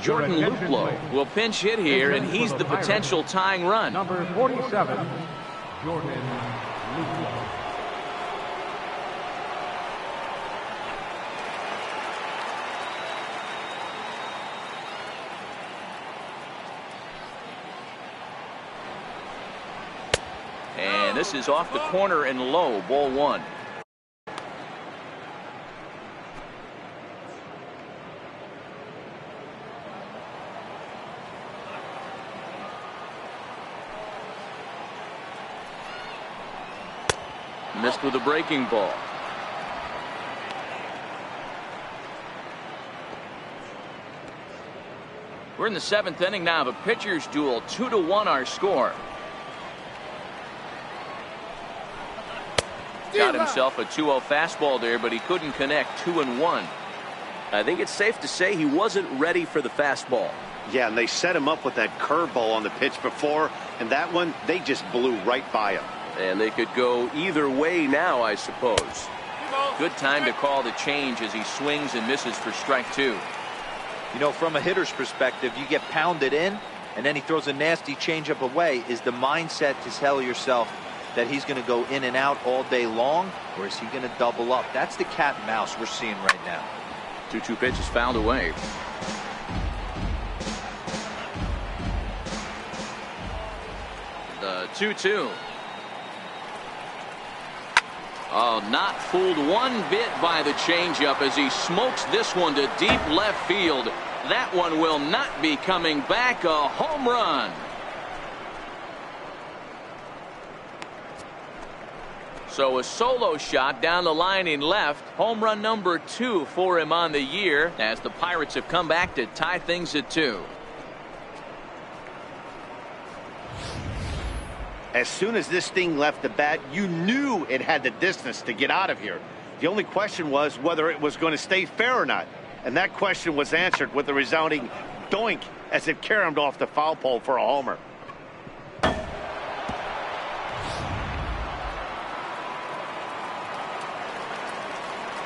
Jordan Luplow will pinch hit here, and he's the potential tying run. Number 47, Jordan Luplow. This is off the corner and low, ball one. Missed with a breaking ball. We're in the 7th inning now of a pitcher's duel. 2-1 our score. Got himself a 2-0 fastball there, but he couldn't connect. 2-1. I think it's safe to say he wasn't ready for the fastball. Yeah, and they set him up with that curveball on the pitch before, and that one, they just blew right by him. And they could go either way now, I suppose. Good time to call the change as he swings and misses for strike two. You know, from a hitter's perspective, you get pounded in, and then he throws a nasty changeup away. Is the mindset to tell yourself that he's going to go in and out all day long, or is he going to double up? That's the cat and mouse we're seeing right now. 2-2 pitch is fouled away. The 2-2. Oh, not fooled one bit by the changeup as he smokes this one to deep left field. That one will not be coming back. A home run. So a solo shot down the line in left. Home run number 2 for him on the year as the Pirates have come back to tie things at 2. As soon as this thing left the bat, you knew it had the distance to get out of here. The only question was whether it was going to stay fair or not. And that question was answered with a resounding doink as it caromed off the foul pole for a homer.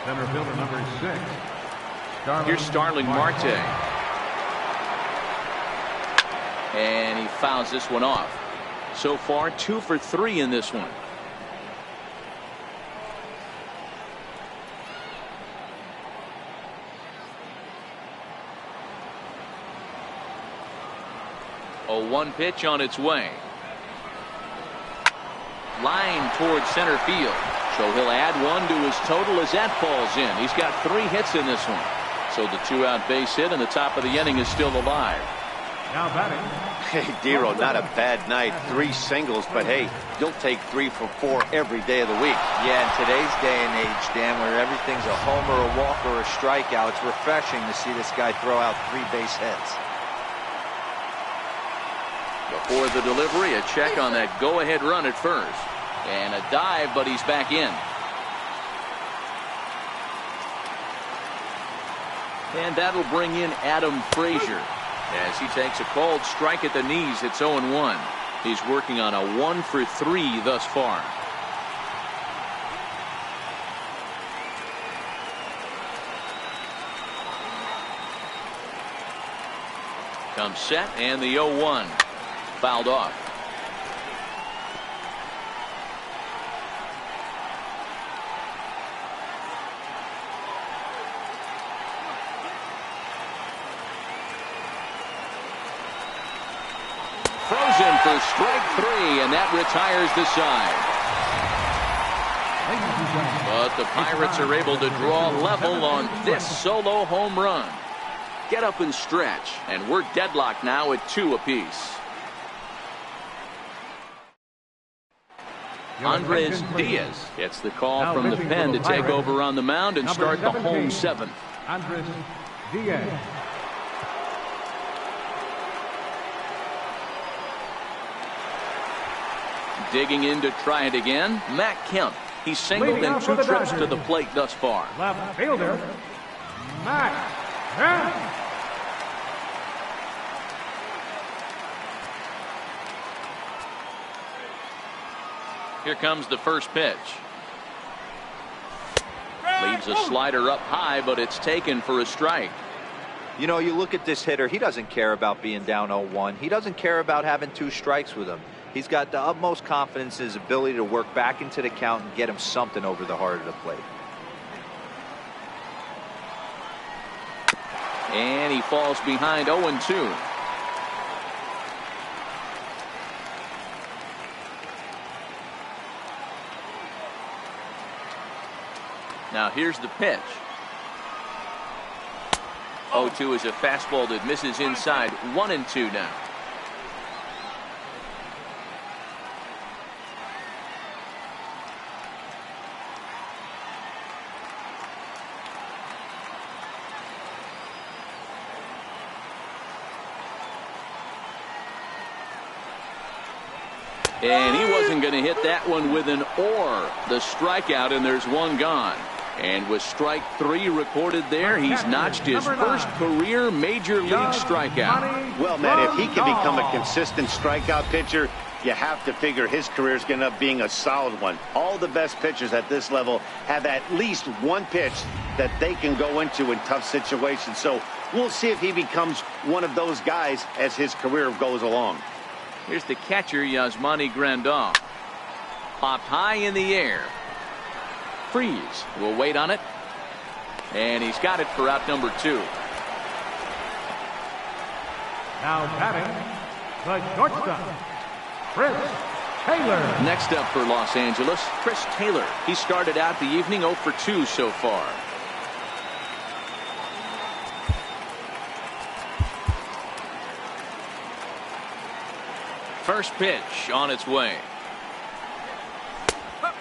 Center fielder number 6. Here's Starling Marte. And he fouls this one off. So far 2 for 3 in this one. A 1 pitch on its way. Line towards center field. So he'll add 1 to his total as that falls in. He's got 3 hits in this one. So the 2-out base hit and the top of the inning is still alive. Now batting. Hey, Dero, not a bad night. 3 singles, but hey, you'll take 3 for 4 every day of the week. Yeah, in today's day and age, Dan, where everything's a homer, a walk, or a strikeout, it's refreshing to see this guy throw out 3 base hits. Before the delivery, a check on that go-ahead run at first. And a dive, but he's back in. And that'll bring in Adam Frazier as he takes a called strike at the knees. It's 0-1. He's working on a 1 for 3 thus far. Comes set and the 0-1 fouled off. Frozen for strike 3, and that retires the side. But the Pirates are able to draw level on this solo home run. Get up and stretch, and we're deadlocked now at 2 apiece. Andres Diaz gets the call from the pen to take over on the mound and start the home 7th. Andres Diaz. Digging in to try it again, Matt Kemp. He's singled in 2 trips to the plate thus far. Left fielder, Matt Kemp. Here comes the first pitch. Leaves a slider up high, but it's taken for a strike. You know, you look at this hitter, he doesn't care about being down 0-1. He doesn't care about having 2 strikes with him. He's got the utmost confidence in his ability to work back into the count and get him something over the heart of the plate. And he falls behind 0-2. Now here's the pitch. 0-2 is a fastball that misses inside. 1-2 now. And he wasn't going to hit that one with an or. The strikeout, and there's one gone. And with strike 3 recorded there, he's notched his first career major league strikeout. Well, man, if he can become a consistent strikeout pitcher, you have to figure his career is going to end up being a solid one. All the best pitchers at this level have at least one pitch that they can go into in tough situations. So we'll see if he becomes one of those guys as his career goes along. Here's the catcher, Yasmani Grandal. Popped high in the air. Freeze. We'll wait on it. And he's got it for out number 2. Now batting, the shortstop, Chris Taylor. Next up for Los Angeles, Chris Taylor. He started out the evening 0 for 2 so far. First pitch on its way.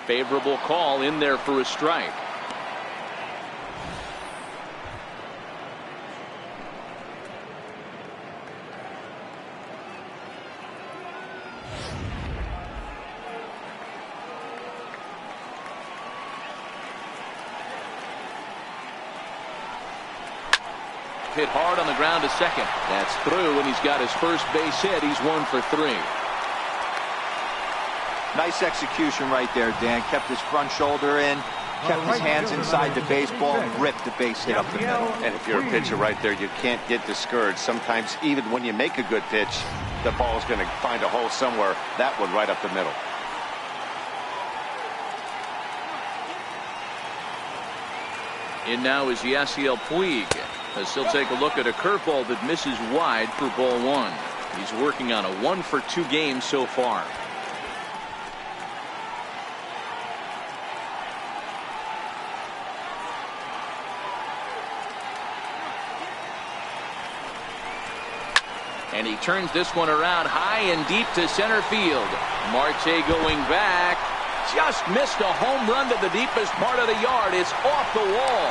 Favorable call in there for a strike. Hit hard on the ground to second. That's through, and he's got his first base hit. He's 1 for 3. Nice execution right there, Dan. Kept his front shoulder in, kept his hands inside the baseball, and ripped the base hit up the middle. And if you're a pitcher right there, you can't get discouraged. Sometimes even when you make a good pitch, the ball is going to find a hole somewhere. That one right up the middle. In now is Yasiel Puig, as he'll take a look at a curveball that misses wide for ball 1. He's working on a 1 for 2 game so far. And he turns this one around high and deep to center field. Marte going back. Just missed a home run to the deepest part of the yard. It's off the wall.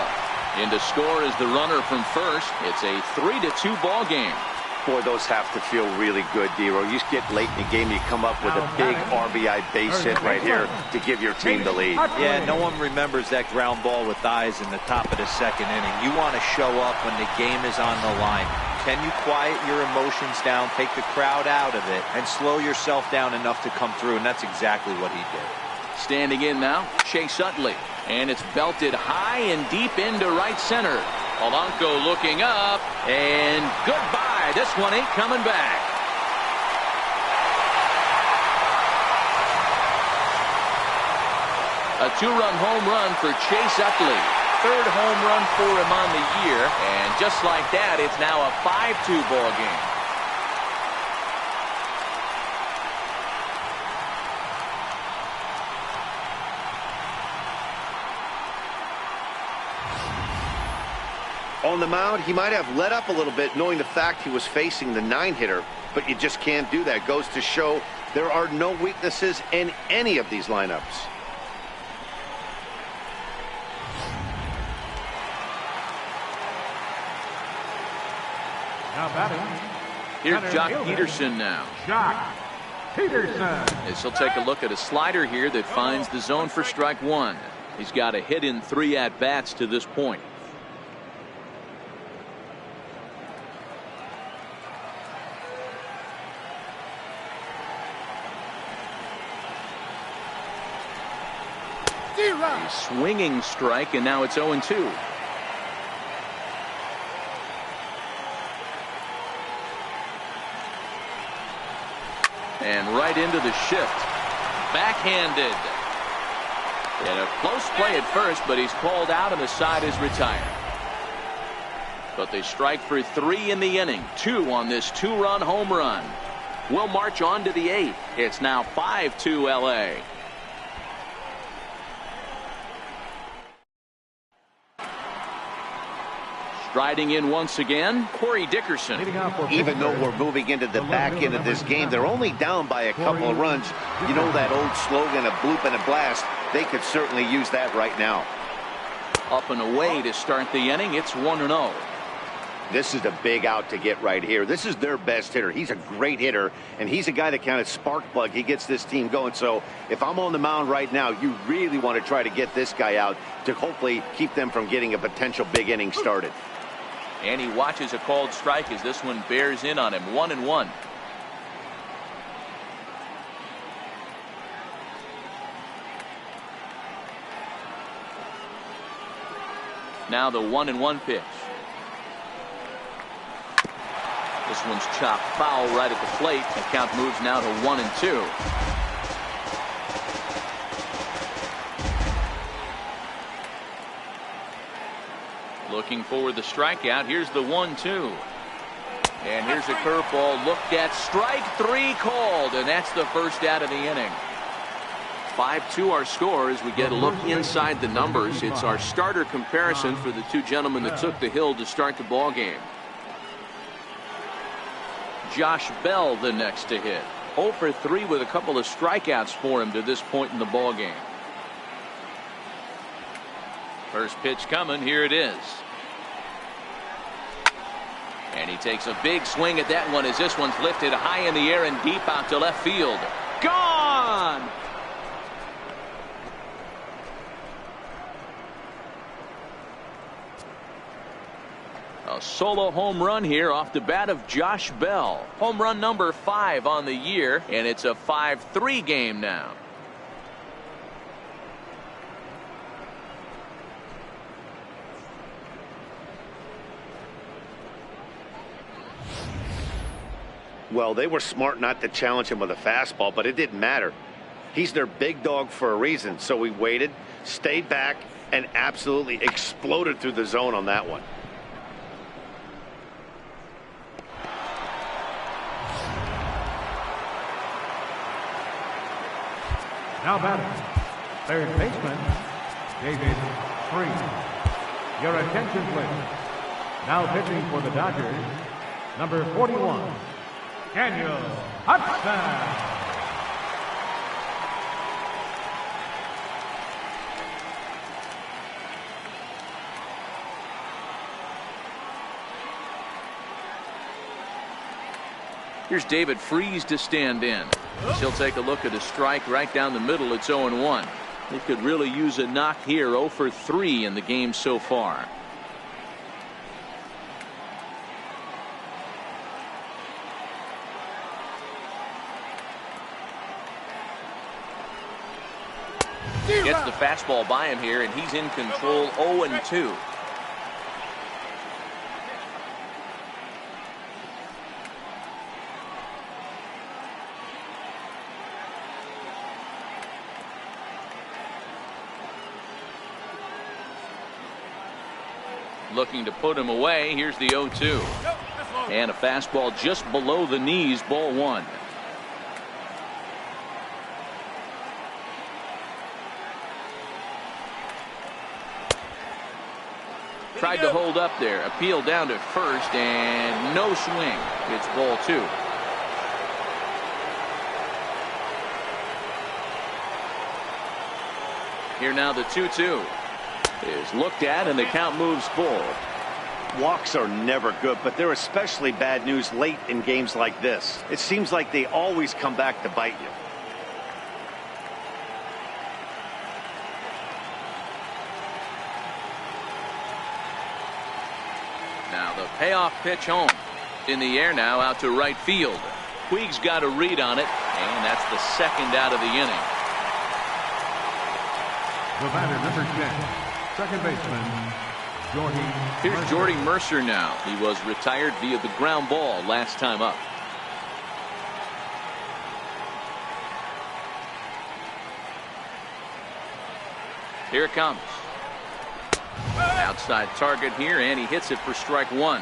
In to score is the runner from first. It's a 3-2 ball game. Boy, those have to feel really good, Dero. You get late in the game, you come up with a big RBI base hit right here to give your team the lead. Yeah, no one remembers that ground ball with eyes in the top of the second inning. You want to show up when the game is on the line. Can you quiet your emotions down, take the crowd out of it, and slow yourself down enough to come through? And that's exactly what he did. Standing in now, Chase Utley. And it's belted high and deep into right center. Polanco looking up, and goodbye. This one ain't coming back. A 2-run home run for Chase Utley. 3rd home run for him on the year. And just like that, it's now a 5-2 ball game. On the mound, he might have let up a little bit knowing the fact he was facing the 9-hitter, but you just can't do that. Goes to show there are no weaknesses in any of these lineups. Now batting, Here's Jock Peterson now. Jock Peterson. As he'll take a look at a slider here that finds the zone for strike 1. He's got a hit in 3 at-bats to this point. A swinging strike, and now it's 0-2. And right into the shift. Backhanded. And a close play at first, but he's called out and the side is retired. But they strike for 3 in the inning. 2 on this 2-run home run. We'll march on to the 8th. It's now 5-2 LA. Striding in once again, Corey Dickerson. Even though we're moving into the back end of this game, they're only down by a couple of runs. You know that old slogan, a bloop and a blast? They could certainly use that right now. Up and away to start the inning. It's 1-0. This is a big out to get right here. This is their best hitter. He's a great hitter, and he's a guy that kind of spark plug. He gets this team going. So if I'm on the mound right now, you really want to try to get this guy out to hopefully keep them from getting a potential big inning started. And he watches a called strike as this one bears in on him. 1-1. Now the 1-1 pitch. This one's chopped foul right at the plate. The count moves now to 1-2. Looking for the strikeout. Here's the 1-2. And here's a curveball looked at. Strike three called, and that's the first out of the inning. 5-2 our score as we get a look inside the numbers. It's our starter comparison for the two gentlemen that took the hill to start the ball game. Josh Bell the next to hit. 0 for 3 with a couple of strikeouts for him to this point in the ball game. First pitch coming. Here it is. And he takes a big swing at that one as this one's lifted high in the air and deep out to left field. Gone! A solo home run here off the bat of Josh Bell. Home run number 5 on the year, and it's a 5-3 game now. Well, they were smart not to challenge him with a fastball, but it didn't matter. He's their big dog for a reason, so we waited, stayed back, and absolutely exploded through the zone on that one. Now batting, third baseman, David Freese. Your attention, please. Now pitching for the Dodgers, number 41, Daniel Hudson. Here's David Freese to stand in. He'll take a look at a strike right down the middle. It's 0-1. He could really use a knock here. 0 for 3 in the game so far. Gets the fastball by him here, and he's in control. 0-2. Looking to put him away. Here's the 0-2. And a fastball just below the knees. Ball 1. Tried to hold up there. Appeal down to first and no swing. It's ball 2. Here now the 2-2 is looked at, and the count moves forward. Walks are never good, but they're especially bad news late in games like this. It seems like they always come back to bite you. Now the payoff pitch home. In the air now out to right field. Puig's got a read on it, and that's the second out of the inning. The batter, number 10. Second baseman, Jordy. Here's Jordy Mercer now. He was retired via the ground ball last time up. Here it comes. Outside target here, and he hits it for strike 1.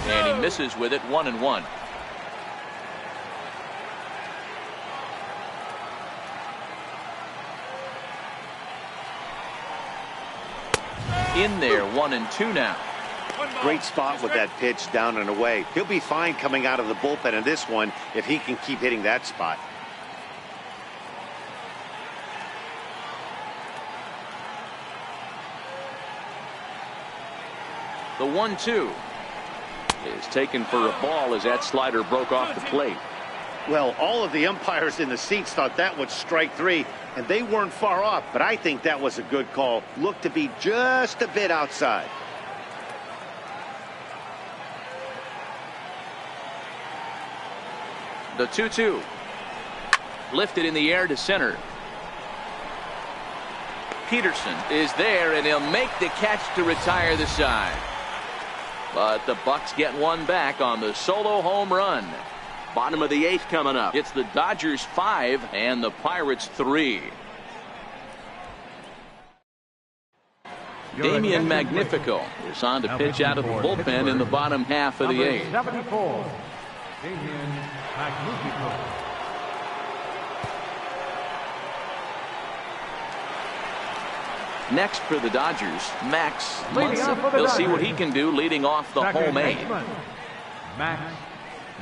And he misses with it. 1-1. in there. 1-2 now. Great spot with that pitch down and away. He'll be fine coming out of the bullpen in this one if he can keep hitting that spot. The 1-2 is taken for a ball as that slider broke off the plate. Well, all of the umpires in the seats thought that was strike 3, and they weren't far off, but I think that was a good call. Looked to be just a bit outside. The 2-2 lifted in the air to center. Peterson is there, and he'll make the catch to retire the side. But the Bucks get one back on the solo home run. Bottom of the 8th coming up. It's the Dodgers 5 and the Pirates 3. Damian Magnifico is on to pitch out of the bullpen in the bottom half of the 8th. 74, Damian Magnifico. Next for the Dodgers, Max Munson. He'll see what he can do leading off the home 8. Max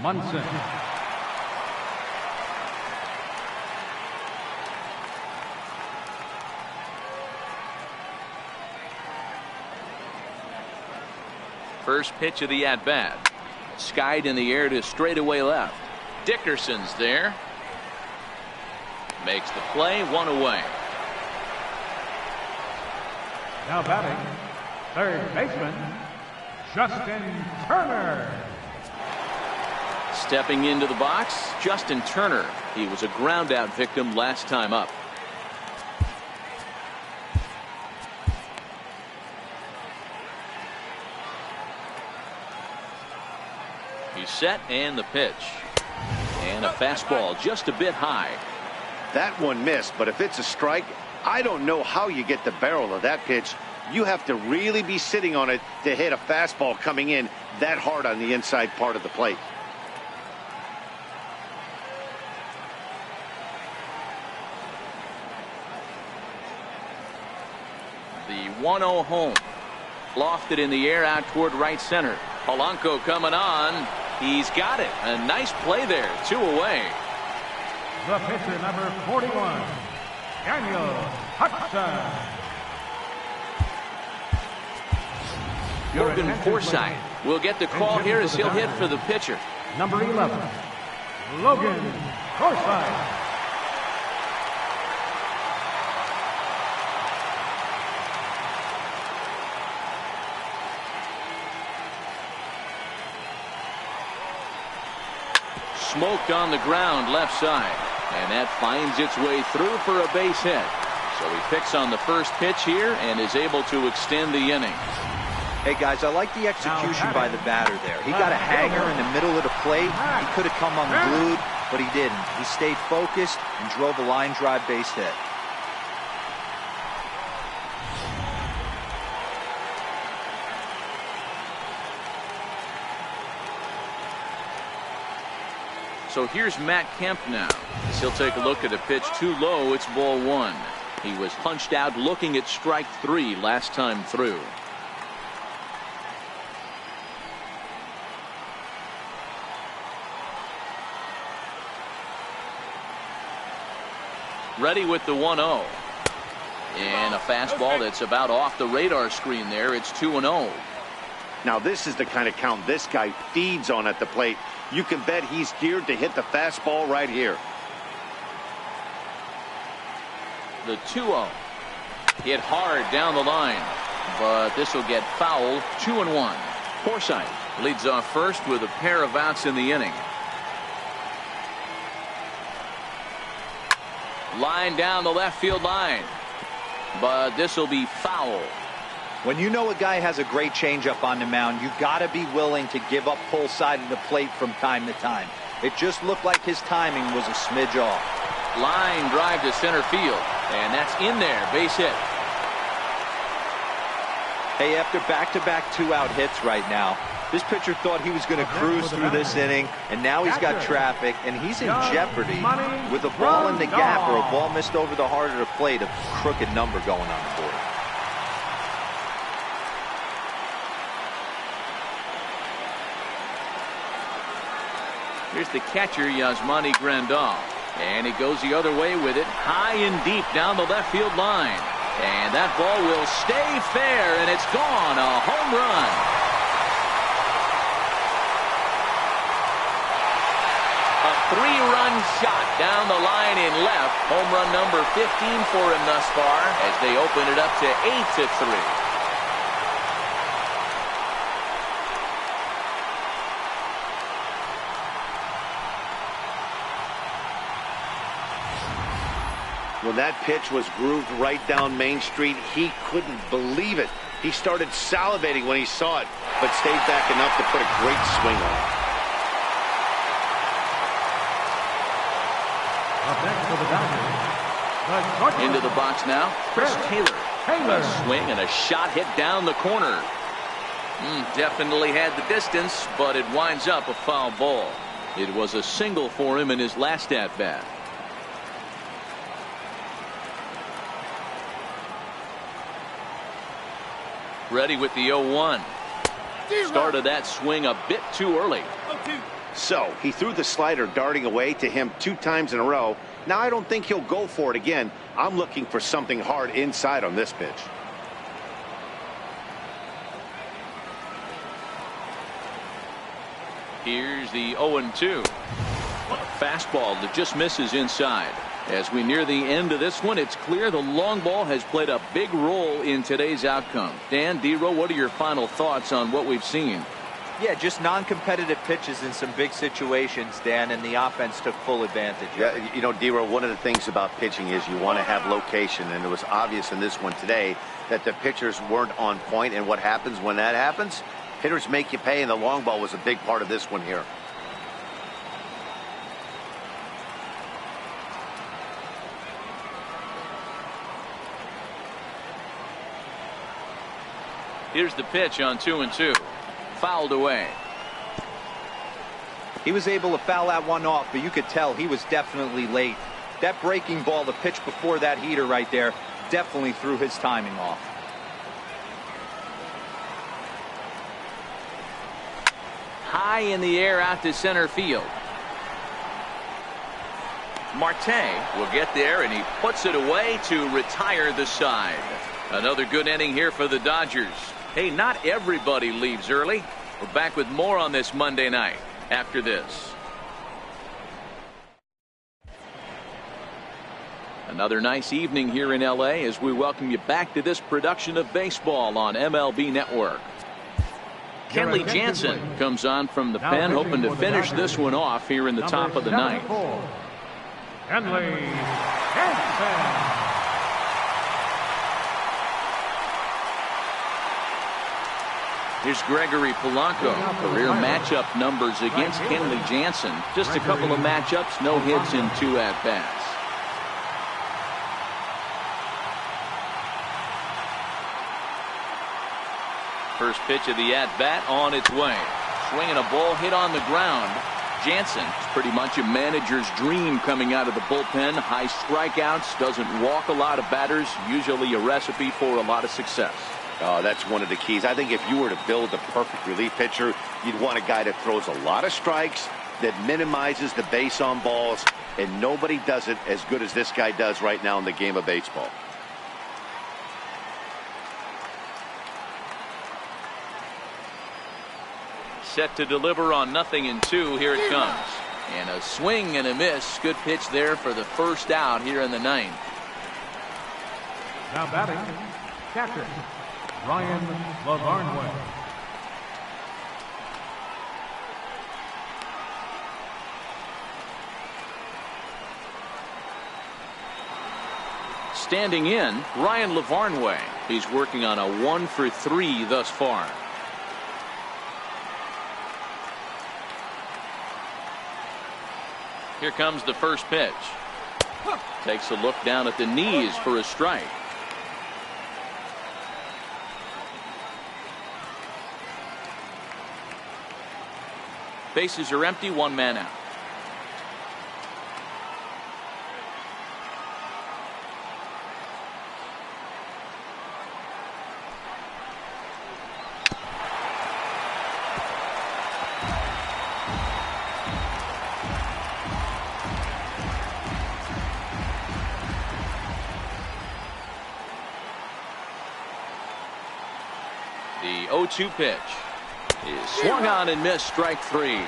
Munson. First pitch of the at-bat. Skied in the air to straightaway left. Dickerson's there. Makes the play, 1 away. Now batting, third baseman, Justin Turner. Stepping into the box, Justin Turner. He was a ground-out victim last time up. He's set, and the pitch. And a fastball just a bit high. That one missed, but if it's a strike, I don't know how you get the barrel of that pitch. You have to really be sitting on it to hit a fastball coming in that hard on the inside part of the plate. The 1-0 home. Lofted in the air out toward right center. Polanco coming on. He's got it. A nice play there. 2 away. The pitcher, number 41, Daniel Hudson. Logan Forsythe will get the call here as he'll hit for the pitcher. Number 11, Logan Forsythe. Smoked on the ground left side. And that finds its way through for a base hit. So he picks on the first pitch here and is able to extend the inning. Hey guys, I like the execution by the batter there. He got a hanger in the middle of the plate. He could have come unglued, but he didn't. He stayed focused and drove a line drive base hit. So here's Matt Kemp now. As he'll take a look at a pitch too low. It's ball 1. He was punched out looking at strike 3 last time through. Ready with the 1-0. And a fastball that's about off the radar screen there. It's 2-0. Now this is the kind of count this guy feeds on at the plate. You can bet he's geared to hit the fastball right here. The 2-0. Hit hard down the line. But this will get foul. 2-1. Forsythe leads off first with a pair of outs in the inning. Line down the left field line. But this will be foul. When you know a guy has a great changeup on the mound, you got to be willing to give up pull side of the plate from time to time. It just looked like his timing was a smidge off. Line drive to center field. And that's in there. Base hit. Hey, after back-to-back 2-out hits right now, this pitcher thought he was going to cruise through this inning, and now he's got traffic, and he's in jeopardy with a ball in the gap or a ball missed over the heart of the plate, a crooked number going on the board. Here's the catcher, Yasmani Grandal. And he goes the other way with it, high and deep down the left field line. And that ball will stay fair, and it's gone. A home run. A 3-run shot down the line in left. Home run number 15 for him thus far as they open it up to 8-3. When that pitch was grooved right down Main Street, he couldn't believe it. He started salivating when he saw it, but stayed back enough to put a great swing on it. Up next for the Dodgers. Into the box now, Chris Taylor. A swing and a shot hit down the corner. Definitely had the distance, but it winds up a foul ball. It was a single for him in his last at-bat. Ready with the 0-1. Started that swing a bit too early. So he threw the slider darting away to him 2 times in a row. Now I don't think he'll go for it again. I'm looking for something hard inside on this pitch. Here's the 0-2. Fastball that just misses inside. As we near the end of this one, it's clear the long ball has played a big role in today's outcome. Dan, D-Row, what are your final thoughts on what we've seen? Yeah, just non-competitive pitches in some big situations, Dan, and the offense took full advantage. Yeah, you know, D-Row, one of the things about pitching is you want to have location, and it was obvious in this one today that the pitchers weren't on point, and what happens when that happens? Hitters make you pay, and the long ball was a big part of this one here. Here's the pitch on 2-2. Fouled away. He was able to foul that one off, but you could tell he was definitely late. That breaking ball, the pitch before that heater right there, definitely threw his timing off. High in the air out to center field. Marte will get there, and he puts it away to retire the side. Another good inning here for the Dodgers. Hey, not everybody leaves early. We're back with more on this Monday night after this. Another nice evening here in L.A. as we welcome you back to this production of baseball on MLB Network. Kenley Jansen comes on from the pen, hoping to finish this one off here in the top of the ninth. Kenley Jansen. Here's Gregory Polanco. Career matchup numbers against Kenley Jansen. Just a couple of matchups, no hits in 2 at-bats. First pitch of the at-bat on its way. Swinging a ball hit on the ground. Jansen is pretty much a manager's dream coming out of the bullpen. High strikeouts, doesn't walk a lot of batters, usually a recipe for a lot of success. That's one of the keys. I think if you were to build a perfect relief pitcher, you'd want a guy that throws a lot of strikes, that minimizes the base on balls, and nobody does it as good as this guy does right now in the game of baseball. Set to deliver on 0-2. Here it comes. And a swing and a miss. Good pitch there for the first out here in the ninth. Now batting, catcher Ryan LaVarnway. Standing in, Ryan LaVarnway. He's working on a 1-for-3 thus far. Here comes the first pitch. Takes a look down at the knees for a strike. Bases are empty, 1 man out. The 0-2 pitch is swung on and missed. Strike 3.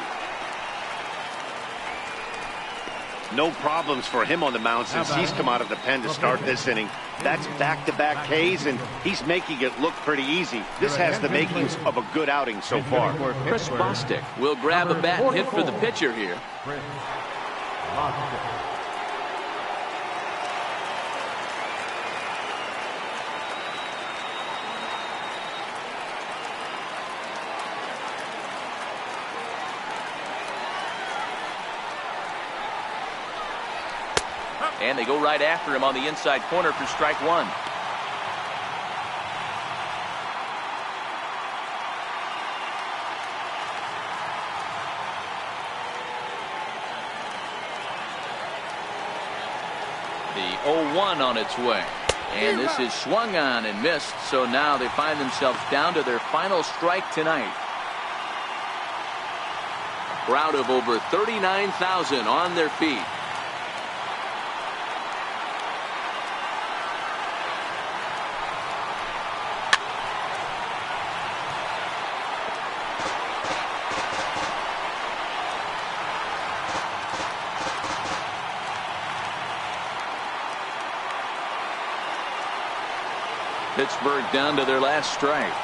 No problems for him on the mound since he's come out of the pen to start this inning. That's back-to-back Ks, and he's making it look pretty easy. This has the makings of a good outing so far. Chris Bostic will grab a bat and hit for the pitcher here. And they go right after him on the inside corner for strike 1. The 0-1 on its way. And this is swung on and missed. So now they find themselves down to their final strike tonight. A crowd of over 39,000 on their feet. Pittsburgh down to their last strike.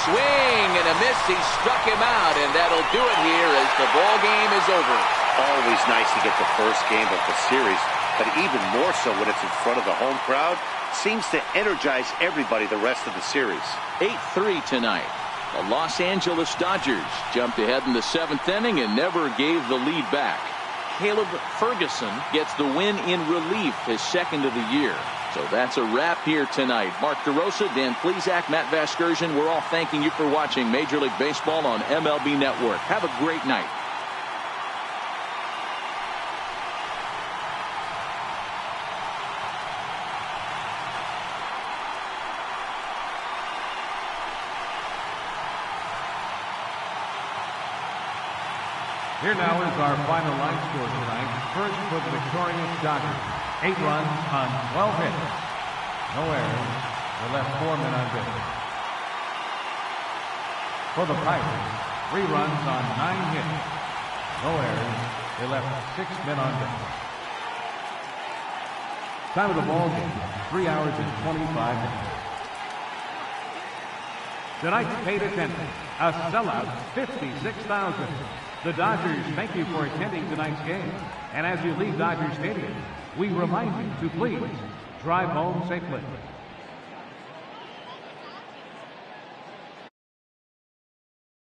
Swing and a miss. He struck him out, and that'll do it here as the ball game is over. Always nice to get the first game of the series, but even more so when it's in front of the home crowd. Seems to energize everybody the rest of the series. 8-3 tonight. The Los Angeles Dodgers jumped ahead in the 7th inning and never gave the lead back. Caleb Ferguson gets the win in relief, his second of the year. So that's a wrap here tonight. Mark DeRosa, Dan Plesac, Matt Vasgersian, we're all thanking you for watching Major League Baseball on MLB Network. Have a great night. Here now is our final line score tonight. First for the victorious Dodgers. 8 runs on 12 hits. No errors. They left 4 men on base. For the Pirates, 3 runs on 9 hits. No errors. They left 6 men on base. Time of the ball game, 3 hours and 25 minutes. Tonight's paid attendance, a sellout 56,000. The Dodgers thank you for attending tonight's game. And as you leave Dodger Stadium, we remind you to please drive home safely.